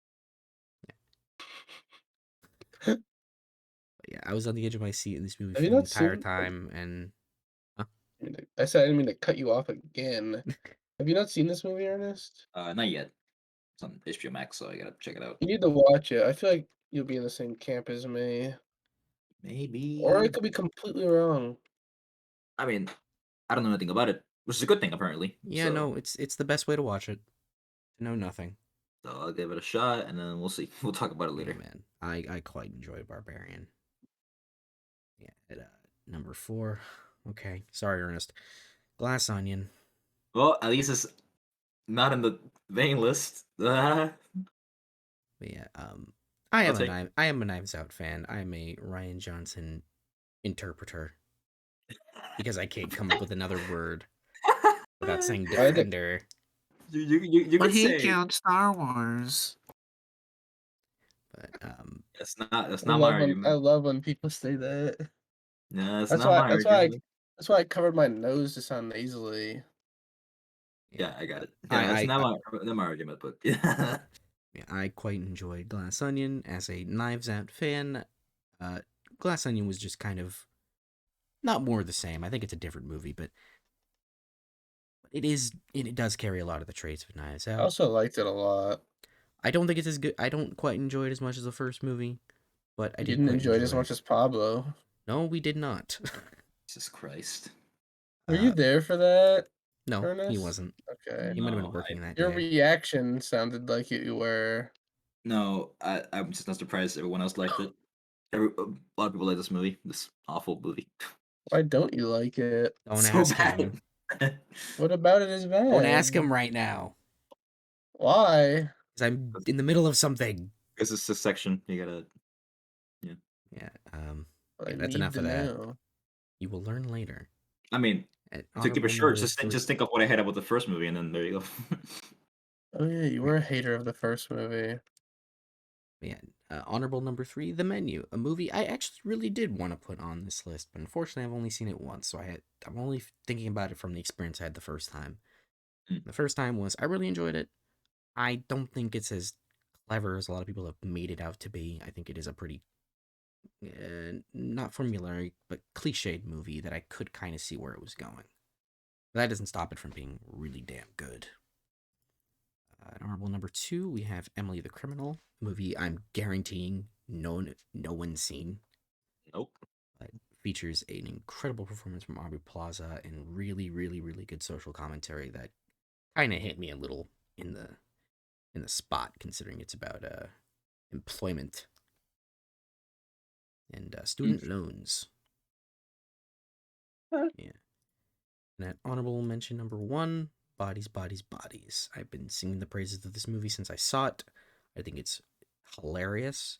But yeah, I was on the edge of my seat in this movie Have you for the not entire seen? time, and I said I didn't mean to cut you off again. Have you not seen this movie, Ernest? Not yet. It's on HBO Max, so I gotta check it out. You need to watch it. I feel like you'll be in the same camp as me, or I Maybe. could be completely wrong. I mean, I don't know anything about it, which is a good thing apparently. yeah, no, it's the best way to watch it. To know nothing. So I'll give it a shot, and then we'll see. We'll talk about it Yeah, later. man, I quite enjoy Barbarian. Yeah, at number 4. Okay, sorry, Ernest. Glass Onion. Well, at least it's not in the main list. I'll But yeah, take. I am a Knives Out fan. I am a Ryan Johnson interpreter because I can't come up with another word without saying Why the? defender. You But could he say counts Star Wars. But that's not my I argument. love when people say that. No, that's That's not why my that's why I argument. that's why I covered my nose to sound nasally. yeah, Yeah, I got it. Yeah, that's I not my argument, but yeah. yeah, I quite enjoyed Glass Onion as a Knives Out fan. Uh, Glass Onion was just kind of not more of the same. I think it's a different movie, but It does carry a lot of the traits of Knives I Out. also liked it a lot. I don't think it's as good. I don't quite enjoy it as much as the first movie, but I You did didn't quite enjoy it as enjoy much it. as Pablo. No, we did not. Jesus Christ. Were you uh, there for that, no, he Ernest? wasn't. Okay. He might have No, been working that Your day. reaction sounded like you were. I'm just not surprised everyone else liked it. A lot of people like this movie, this awful movie. Why don't you like it? Don't So ask bad. him. What about it is Don't ask bad? him right now, Why? because I'm in the middle of something. Because it's a section. You gotta. Yeah. Yeah. I Yeah. That's need enough to of that. know. You will learn later. I mean, At to keep it honorable short, number just three. just think of what I had about the first movie, and then there you go. Oh yeah, you were a hater of the first movie. Yeah. Honorable number 3, The Menu, a movie I actually really did want to put on this list, but unfortunately I've only seen it once, so I'm only thinking about it from the experience I had the first time. Hmm. The first time was I really enjoyed it. I don't think it's as clever as a lot of people have made it out to be. I think it is a pretty not formulaic but cliched movie that I could kind of see where it was going. But that doesn't stop it from being really damn good. At honorable number 2, we have Emily the Criminal, a movie I'm guaranteeing no one's seen. Nope. It features an incredible performance from Aubrey Plaza and really, really, really good social commentary that kind of hit me a little in the spot, considering it's about employment and student loans. Yeah. And at honorable mention number 1, Bodies, Bodies, Bodies. I've been singing the praises of this movie since I saw it. I think it's hilarious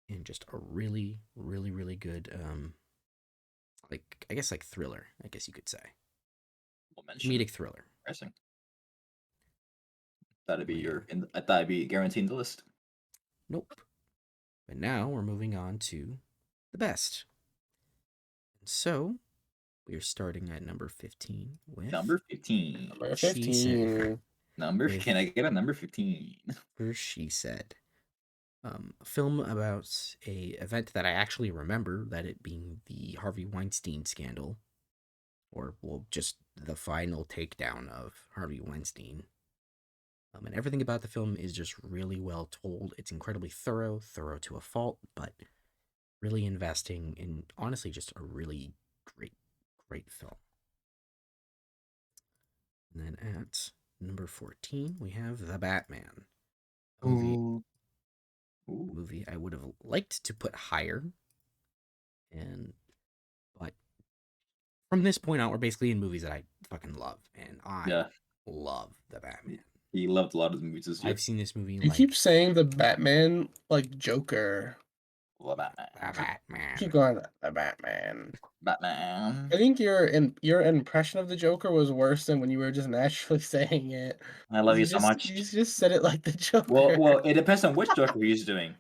and just a really, really, really good, like I guess like thriller. I guess you could say We'll mention. comedic thriller. Pressing. That'd be Yeah. I thought it'd be guaranteed in the list. Nope. But now we're moving on to the best. And so we are starting at number 15 with Number 15. Number She Said. 15. Can I get a number 15? She Said. A film about a event that I actually remember, that it being the Harvey Weinstein scandal, or well, just the final takedown of Harvey Weinstein. And everything about the film is just really well told. It's incredibly thorough to a fault, but really investing in honestly just a really great, great film. And then at number 14, we have The Batman. A Ooh. movie I would have liked to put higher. But from this point out, we're basically in movies that I fucking love. And I Yeah. love The Batman. He loved a lot of the movies this year. I've seen this movie You keep saying the Batman like Joker. Love Batman. The Batman. Keep going, the Batman. Batman. I think your impression of the Joker was worse than when you were just naturally saying it. I love you so much. You just said it like the Well, Joker. it depends on which Joker he's doing.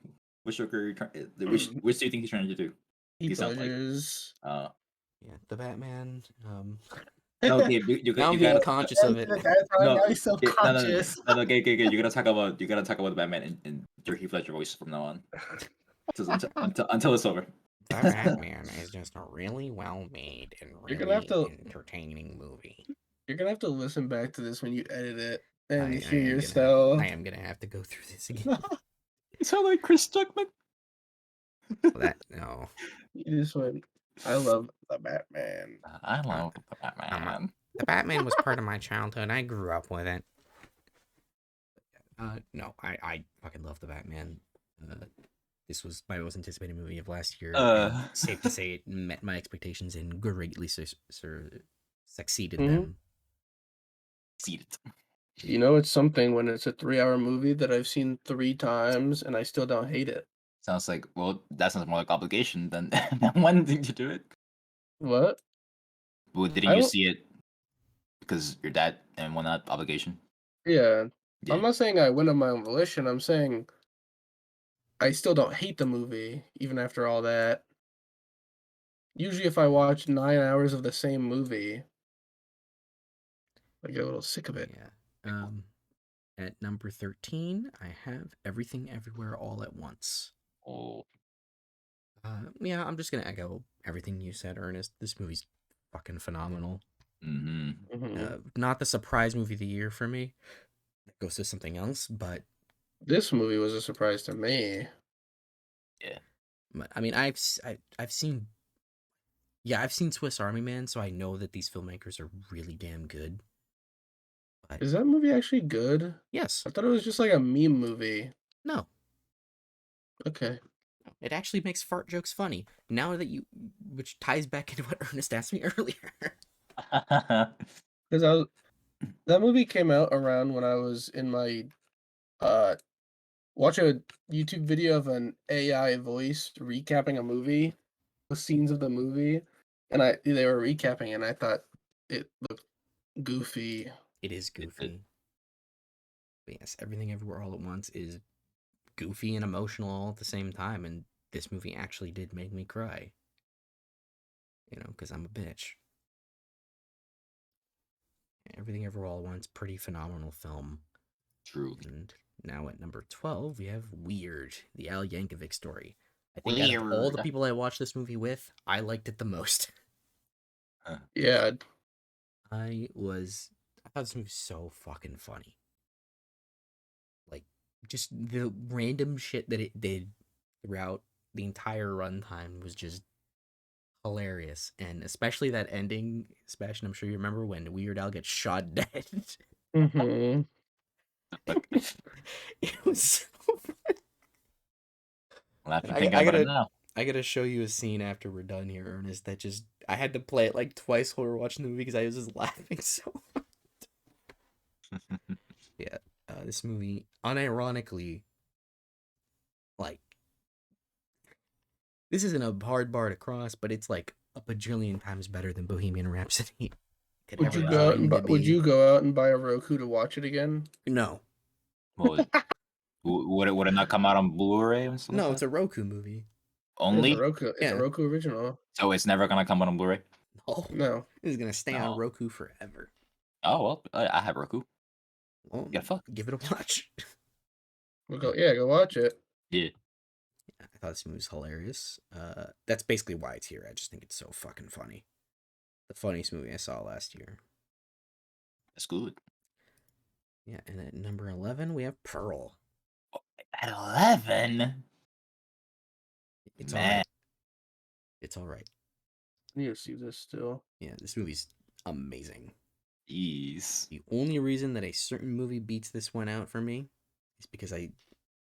Which Joker, which do you think he's trying to do? He Heath sounds like. Ledger's. Yeah, The Batman. No, okay, Now I'm you getting gotta conscious of it. That's why no, now he's okay, no, no, no, self-conscious. no, no, okay, you gotta talk about the Batman in your Heath Ledger voice from now on. Until it's over. The Batman is just a really well made and You're gonna have really to entertaining movie. You're gonna have to listen back to this when you edit it I, and I hear am gonna have I yourself. am gonna have to go through this again. You sound like Chris Stuckman. That no. You just went, I love the Batman. I love the Batman. The Batman was part of my childhood. I grew up with it. No, I fucking love the Batman. This was my most anticipated movie of last year. And safe to say, it met my expectations and greatly succeeded them. See it. You know, it's something when it's a 3-hour movie that I've seen 3 times and I still don't hate it. Sounds like, well, that sounds more like obligation than than wanting to do it. What? Well, didn't I you don't. see it because your dad and whatnot obligation? Yeah. Yeah. I'm not saying I went on my own volition. I'm saying I still don't hate the movie, even after all that. Usually, if I watch 9 hours of the same movie, I get a little sick of it. Yeah. At number 13, I have Everything Everywhere All at Once. Oh. Yeah, I'm just gonna echo everything you said, Ernest. This movie's fucking phenomenal. Mm-hmm. Hmm. Not the surprise movie of the year for me. That goes to something else, but This movie was a surprise to me. Yeah. I mean, I've seen, yeah, I've seen Swiss Army Man, so I know that these filmmakers are really damn good. But Is that movie actually good? yes, I thought it was just like a meme movie. no, Okay. it actually makes fart jokes funny. Now that you, which ties back into what Ernest asked me earlier. Because that movie came out around when I was in my uh watch a YouTube video of an AI voice recapping a movie, the scenes of the movie, and they were recapping and I thought it looked goofy. It is goofy. But yes, Everything Everywhere All at Once is goofy and emotional all at the same time, and this movie actually did make me cry. You know, because I'm a bitch. Everything Everywhere All at Once, pretty phenomenal film. True. And now at number 12, we have Weird, the Al Yankovic story. I think out of all the Weird. people I watched this movie with, I liked it the most. Yeah. I thought this movie was so fucking funny. Like, just the random shit that it did throughout the entire runtime was just hilarious. And especially that ending, Sebastian, I'm sure you remember when Weird Al gets shot dead. Mm-hmm. Look, It was so laughing I, thinking I about it gotta now. I gotta show you a scene after we're done here, Ernest. That just I had to play it like twice while we were watching the movie because I was just laughing so. Yeah, this movie, unironically, like this isn't a hard bar to cross, but it's like a bajillion times better than Bohemian Rhapsody could Would ever you go out and claim buy, to would be. you go out and buy a Roku to watch it again? No, Well, would it not come out on Blu-ray and stuff like no, it's that? a Roku movie. It's a Only? Roku. It's a Yeah, Roku original. So it's never gonna come out on Blu-ray? no, No. this is gonna stay on No. Roku forever. Oh well, I have Roku. Well, Yeah, fuck. give it a watch. We'll go. Yeah, go watch it. Yeah, I thought this movie was hilarious. That's basically why it's here. I just think it's so fucking funny. The funniest movie I saw last year. that's good. Yeah, and at number 11 we have Pearl. At 11, It's all man. right. It's all right. I need to see this still. Yeah, this movie's amazing. Jeez. The only reason that a certain movie beats this one out for me is because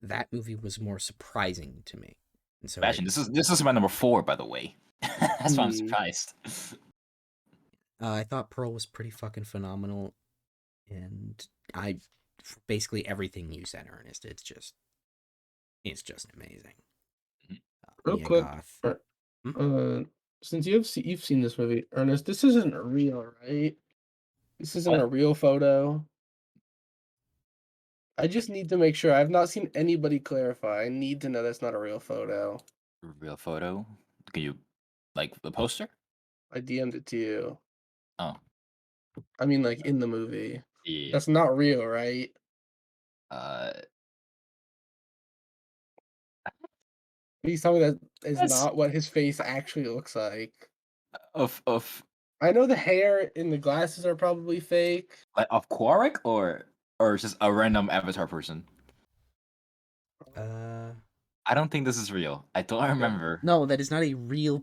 that movie was more surprising to me. And so Sebastian, this is my number 4, by the way. That's why I'm Hmm. surprised. I thought Pearl was pretty fucking phenomenal, and I basically everything you said, Ernest. It's just amazing. Real Mia quick, Goth. uh, since you've seen this movie, Ernest, this isn't real, right? This isn't What? a real photo. I just need to make sure. I've not seen anybody clarify. I need to know that's not a real photo. Real photo? Can you, like, the poster? I DM'd it to you. Oh, I mean, like in the movie. yeah. That's not real, right? Uh, Please tell me that is that's not what his face actually looks like. of I know the hair and the glasses are probably fake. like of Quark or just a random Avatar person. Uh, I don't think this is real. I don't remember. no, that is not a real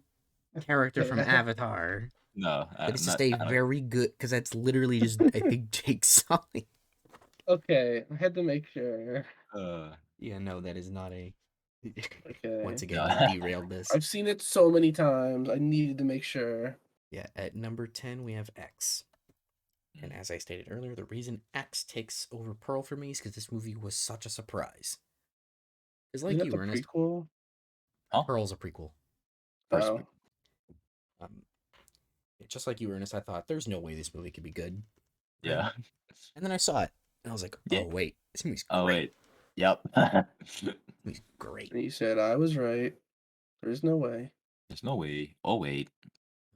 character from Avatar. No, That is just not. a I don't. very good because that's literally just I think Jake Sully. Okay, I had to make sure. Yeah, no, that is not a. Once Okay. again, No. we derailed this. I've seen it so many times. I needed to make sure. Yeah, at number 10 we have X, and as I stated earlier, the reason X takes over Pearl for me is because this movie was such a surprise. It's Isn't like that you, the Ernest. prequel? Huh? Pearl's a prequel. First. Oh. Um, just like you, Ernest, I thought there's no way this movie could be good. Yeah. And then I saw it, and I was like, Yeah. oh wait, this movie's Oh great. wait. Yep. This movie's great. And you said I was right. There's no way. There's no way. Oh wait.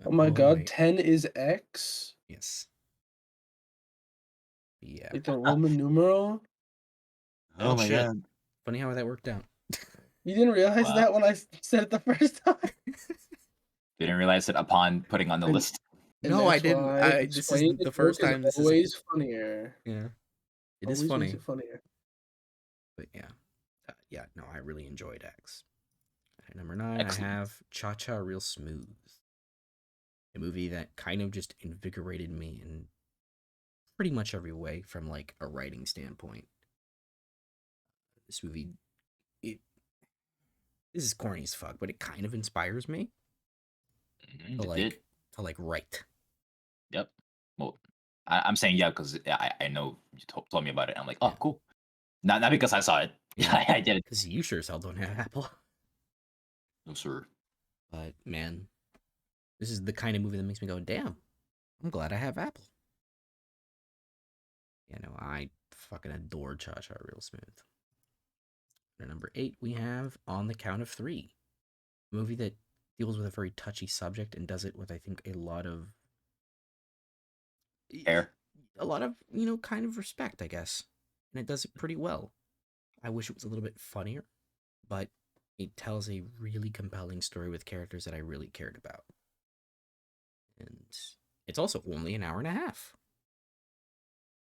Oh my god, wait. 10 is X? Yes. Yeah. Like the Roman numeral? Oh my shit. god. Funny how that worked out. You didn't realize Wow. that when I said it the first time? Didn't realize it upon putting on the And- list. and No, I that's didn't. why This is explaining the the joke first is time this is. always funnier. Yeah, it is Always makes funny, it funnier. but yeah, yeah. No, I really enjoyed X. At number 9, I Excellent. have Cha Cha Real Smooth, a movie that kind of just invigorated me in pretty much every way from like a writing standpoint. This movie, it this is corny as fuck, but it kind of inspires me to It did. write. Yep. Well, I'm saying yeah because I know you told me about it. I'm like, Yeah, oh, cool. Not because I saw it. yeah, Yeah, I did it. because you sure as hell don't have Apple. No, sir. But man, this is the kind of movie that makes me go, damn, I'm glad I have Apple. You know, I fucking adore Cha Cha Real Smooth. At number 8, we have On the Count of Three, a movie that deals with a very touchy subject and does it with, I think, Hair. a lot of, you know, kind of respect, I guess. And it does it pretty well. I wish it was a little bit funnier, but it tells a really compelling story with characters that I really cared about. And it's also only an hour and a half.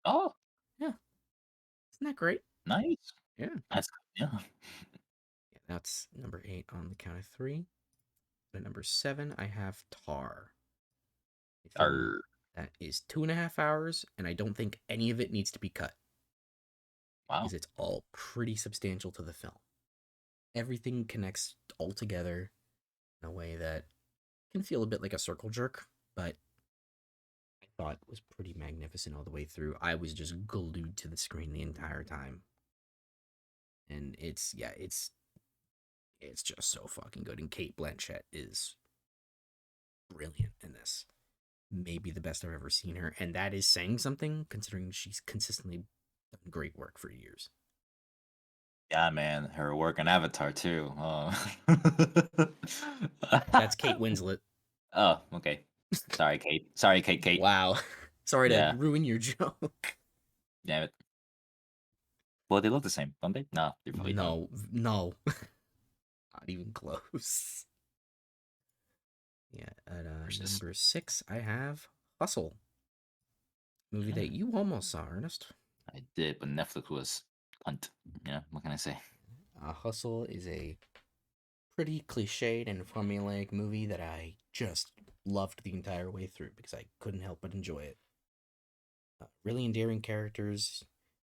Oh, Yeah, isn't that great? nice. Yeah. That's yeah. Yeah, that's number 8 on the count of three. At number 7, I have Tar, a film Arr. that is 2.5 hours, and I don't think any of it needs to be cut Wow. because it's all pretty substantial to the film. Everything connects all together in a way that can feel a bit like a circle jerk, but I thought was pretty magnificent all the way through. I was just glued to the screen the entire time. And it's just so fucking good. And Kate Blanchett is brilliant in this. Maybe the best I've ever seen her, and that is saying something considering she's consistently done great work for years. Yeah, man. Her work on Avatar too. That's Kate Winslet. Oh, okay. Sorry, Kate. Sorry, Kate. Kate. Wow. Sorry to Yeah. ruin your joke. Damn it. Well, they look the same, don't they? No, they probably don't. No. Not even close. Yeah, at Versus. number 6, I have Hustle. Movie that Mm, you almost saw, Ernest. I did, but Netflix was hunt. Yeah, what can I say? Hustle is a pretty cliched and formulaic movie that I just loved the entire way through because I couldn't help but enjoy it. Really endearing characters,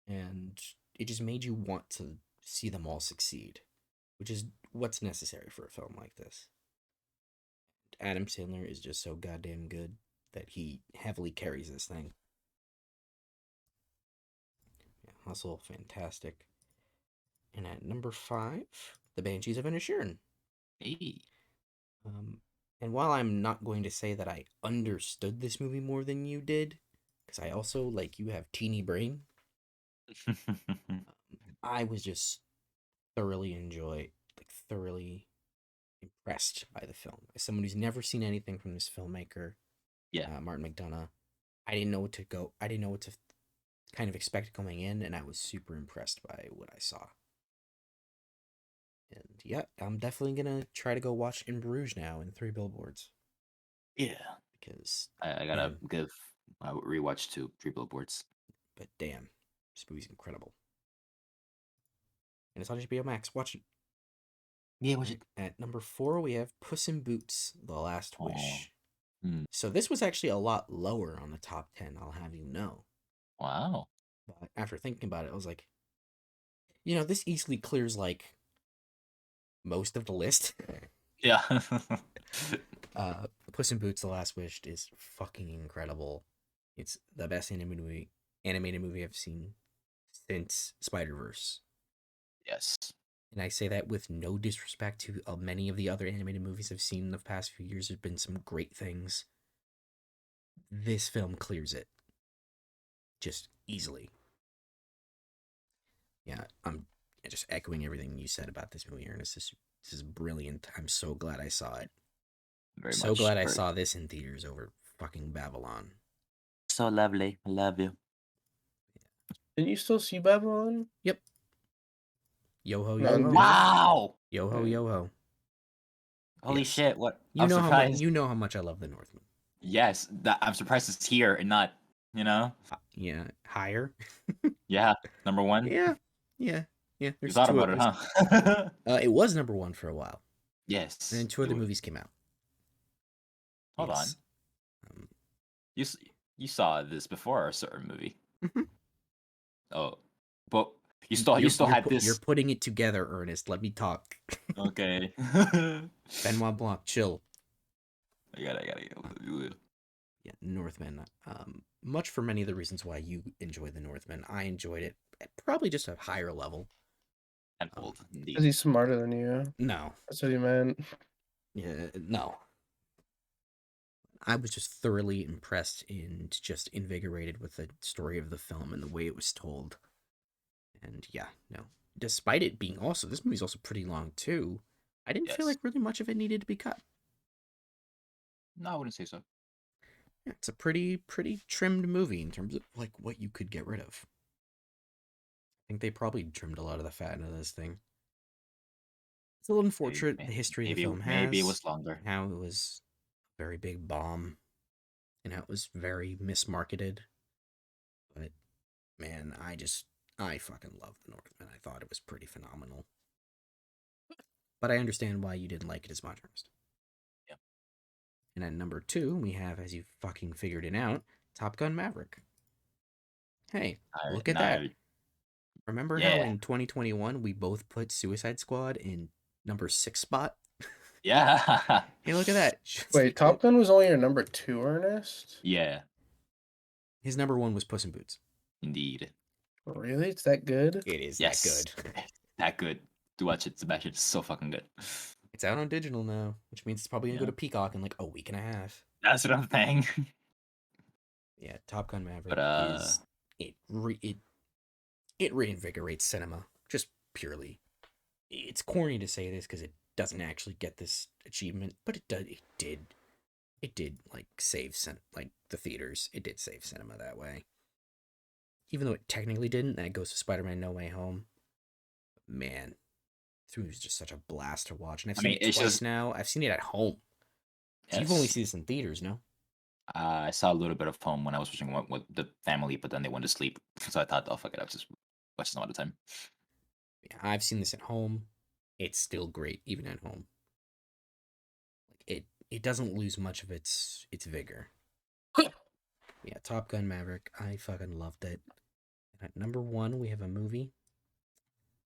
and it just made you want to see them all succeed, which is what's necessary for a film like this. Adam Sandler is just so goddamn good that he heavily carries this thing. Yeah, Hustle, fantastic. And at number 5, The Banshees of Inisherin. Hey. Um, and while I'm not going to say that I understood this movie more than you did, because I also, like you, have teeny brain, I was just thoroughly impressed by the film. As someone who's never seen anything from this filmmaker, Yeah. Martin McDonagh, I didn't know what to go. I didn't know what to kind of expect going in, and I was super impressed by what I saw. And yeah, I'm definitely gonna try to go watch In Bruges now in Three Billboards Yeah. because, I gotta man, give a rewatch to Three Billboards. but damn, this movie's incredible. And it's on HBO Max. Watch it. Yeah, watch Right. it. At number 4, we have Puss in Boots: The Last Oh. Wish. So this was actually a lot lower on the top 10, I'll have you know. Wow. But after thinking about it, I was like, you know, this easily clears like most of the list. Yeah. Puss in Boots: The Last Wish is fucking incredible. It's the best animated movie I've seen since Spider-Verse. Yes. And I say that with no disrespect to many of the other animated movies I've seen in the past few years. There's been some great things. This film clears it just easily. Yeah, I'm just echoing everything you said about this movie, Ernest. This is brilliant. I'm so glad I saw it. Very So much. glad I saw this in theaters over fucking Babylon. So lovely. I love you. Can you still see Babylon? Yep. Yo ho, No, yo ho. Wow. Yo ho, yo ho. Holy Yes. shit! What? You I'm know how much surprised. you know how much I love the Northman. Yes, that I'm surprised it's here and not, Yeah, higher. yeah, number one. Yeah, yeah, yeah. You There's thought two. about it, huh? It was number one for a while, and Yes. then two other movies came out. Hold on. Yes. Um, You you saw this before a certain movie. mhm. Oh, but you still had You're this. putting it together, Ernest. Let me talk. Okay. Benoit Blanc, chill. I gotta. Yeah, Northman. Much for many of the reasons why you enjoy the Northman, I enjoyed it at probably just a higher level. Tenfold, Because indeed. he's smarter than you. No, That's what he meant. yeah, no. I was just thoroughly impressed and just invigorated with the story of the film and the way it was told. And yeah, no. Despite it being also, this movie's also pretty long too. I didn't feel Yes. like really much of it needed to be cut. No, I wouldn't say so. Yeah, it's a pretty trimmed movie in terms of like what you could get rid of. I think they probably trimmed a lot of the fat out of this thing. It's a little unfortunate the history the film Maybe it has, was longer. how it was a very big bomb, and how it was very mismarketed. But man, I fucking love The Northman. I thought it was pretty phenomenal. But I understand why you didn't like it as much, Ernest. Yeah. And at number two, we have, as you fucking figured it out, Top Gun Maverick. Hey, look at that. Remember how Yeah. in 2021 we both put Suicide Squad in number 6 spot? Yeah. Hey, look at that. Wait, Top Gun was only your number 2, Ernest? Yeah. His number 1 was Puss in Boots. Indeed. Really? It's that good? It is Yes. that good. That good. Do watch it, Sebastian. It's so fucking good. It's out on digital now, which means it's probably gonna go Yeah. to Peacock in like a week and a half. That's what I'm saying. Yeah, Top Gun Maverick But is it reinvigorates cinema just purely. It's corny to say this because it doesn't actually get this achievement, but it does. It did like save like the theaters. It did save cinema that way, even though it technically didn't. That goes to Spider-Man: No Way Home. Man, this movie was just such a blast to watch, and I've I seen mean, it it's twice just now. I've seen it at home. So you've only yes. seen this in theaters, no? I saw a little bit of home when I was watching one with the family, but then they went to sleep, so I thought, oh fuck it, I'll just watch some other time. Yeah, I've seen this at home. It's still great, even at home. Like it doesn't lose much of its vigor. Yeah, Top Gun Maverick. I fucking loved it. And at number one, we have a movie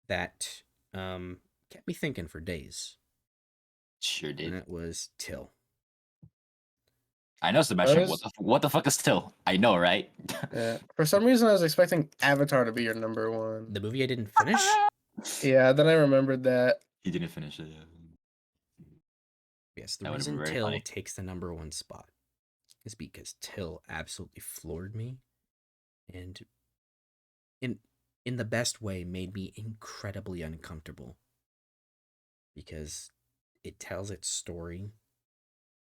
that kept me thinking for days. Sure And did. that was Till. I know, Sebastian. is- What the fuck is still? I know, right? Yeah. For some reason, I was expecting Avatar to be your number 1. The movie I didn't finish. Yeah, then I remembered that. He didn't finish it. Yes, the That would have been reason very Till funny. takes the number one spot is because Till absolutely floored me, and in in the best way made me incredibly uncomfortable because it tells its story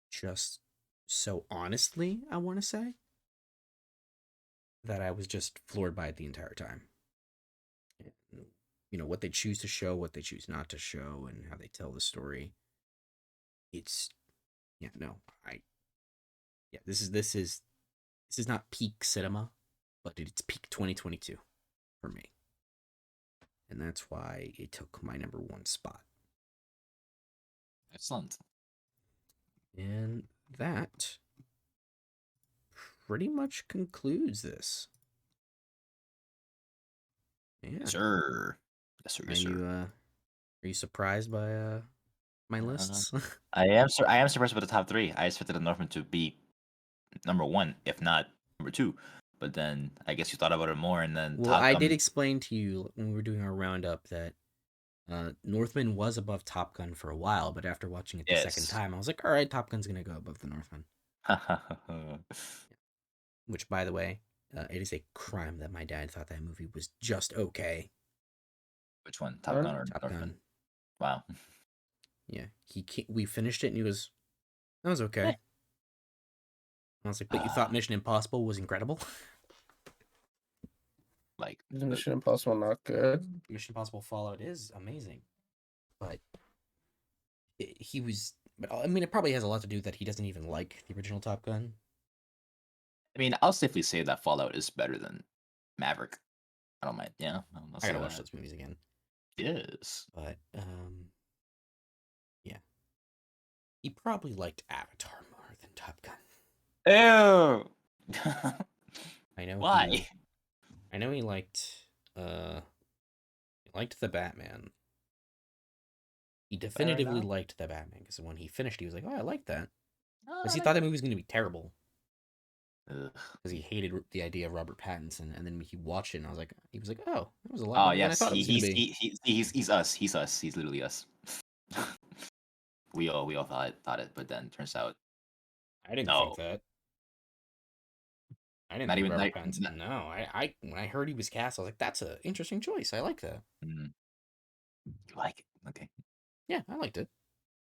just so honestly, I want to say, that I was just floored by it the entire time. You know, what they choose to show, what they choose not to show, and how they tell the story. It's yeah, no, this is not peak cinema, but it's peak 2022 for me. And that's why it took my number one spot. Excellent. And that pretty much concludes this. Yeah. Yes, sir. Yes, sir. Yes, sir. Are you surprised by my lists? I am surprised with the top three. I expected the Northman to be number one, if not number two. But then I guess you thought about it more, and then Well, Top I did Gun. explain to you when we were doing our roundup that Northman was above Top Gun for a while, but after watching it the second Yes. time, I was like, all right, Top Gun's gonna go above the Northman. Which, by the way, it is a crime that my dad thought that movie was just okay. Which one, Top Gun or Top Northman? Gun. Wow. Yeah, we finished it and he was, that was okay. I was like, but you thought Mission Impossible was incredible? Like Is Mission Impossible not good? Mission Impossible Fallout is amazing, but he was. But I mean, it probably has a lot to do that he doesn't even like the original Top Gun. I mean, I'll safely say that Fallout is better than Maverick. I don't mind. Yeah, I'll I say gotta watch that. those movies again. Yes. But yeah, he probably liked Avatar more than Top Gun. Ew. I know Why? he liked the Batman. He Fair definitively enough. liked the Batman because when he finished, he was like, "Oh, I like that." Oh, Because I he like thought that that. movie was going to be terrible. Ugh. Because he hated the idea of Robert Pattinson, and then he watched it, and he was like, "Oh, that was a lot Oh better than I yes, thought it was going to be." he's us. He's us. He's literally us. We all thought it, but then turns out I didn't think no. that. I didn't Not think even Robert like. Pattinson. No, I when I heard he was cast, I was like, "That's an interesting choice. I like that." You like it? Okay, Yeah, I liked it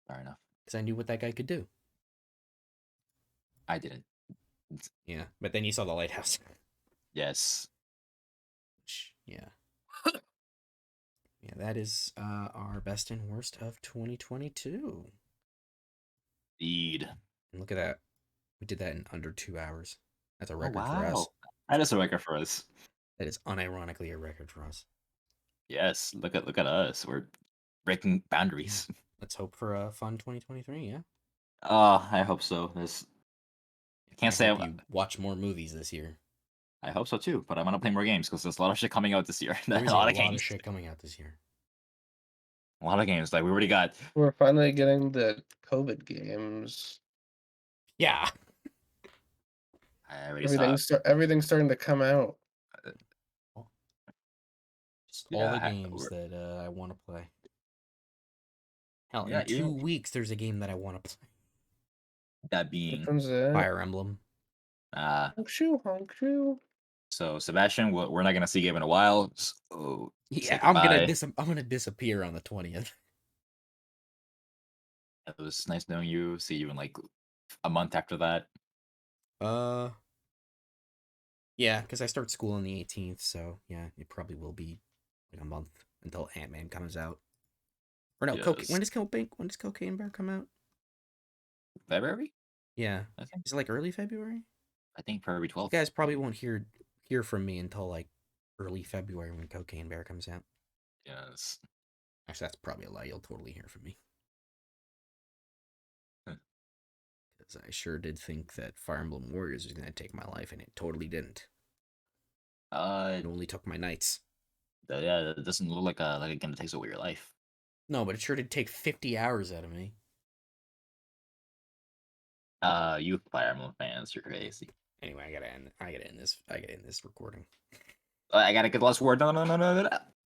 fair enough. because I knew what that guy could do. I didn't. Yeah, but then you saw the Lighthouse. Yes. Yeah, yeah, that is our best and worst of 2022. Indeed. And look at that, we did that in under 2 hours. That's a Oh record for us. wow. That is a record for us. That is unironically a record for us. Yes. Look at us. We're breaking Yeah. boundaries. Let's hope for a fun 2023. Yeah. I hope so. I can't I say hope you watch more movies this year. I hope so too, but I want to play more games because there's a lot of shit coming out this year. a There is a lot of lot of games. shit coming out this year. A lot of games. Like we already got. We're finally getting the COVID games. Yeah. I already saw. Everything's starting to come out. Just all the Yeah. games that I want to play. Hell, Yeah. in 2 weeks, there's a game that I want to play. That Which being. one's that? Fire Emblem. Honkshoe. So Sebastian, we're not gonna see Gabe in a while. So say Yeah, goodbye. I'm gonna disappear on the 20th. It was nice knowing you. See you in like a month after that. Uh, yeah, because I start school on the 18th, so yeah, it probably will be like a month until Ant-Man comes out. Or no, Yes. when does Cocaine Bear come out? February? Yeah, Okay. is it like early February? I think February You 12th. guys probably won't hear from me until like early February when Cocaine Bear comes out. Yes. Actually, that's probably a lie. You'll totally hear from me. Because I sure did think that Fire Emblem Warriors was going to take my life, and it totally didn't. It only took my nights. Yeah, it doesn't look like a game that takes away your life. No, but it sure did take 50 hours out of me. You Fire Emblem fans, you're crazy. Anyway, I gotta end this recording. I gotta get the last word. No.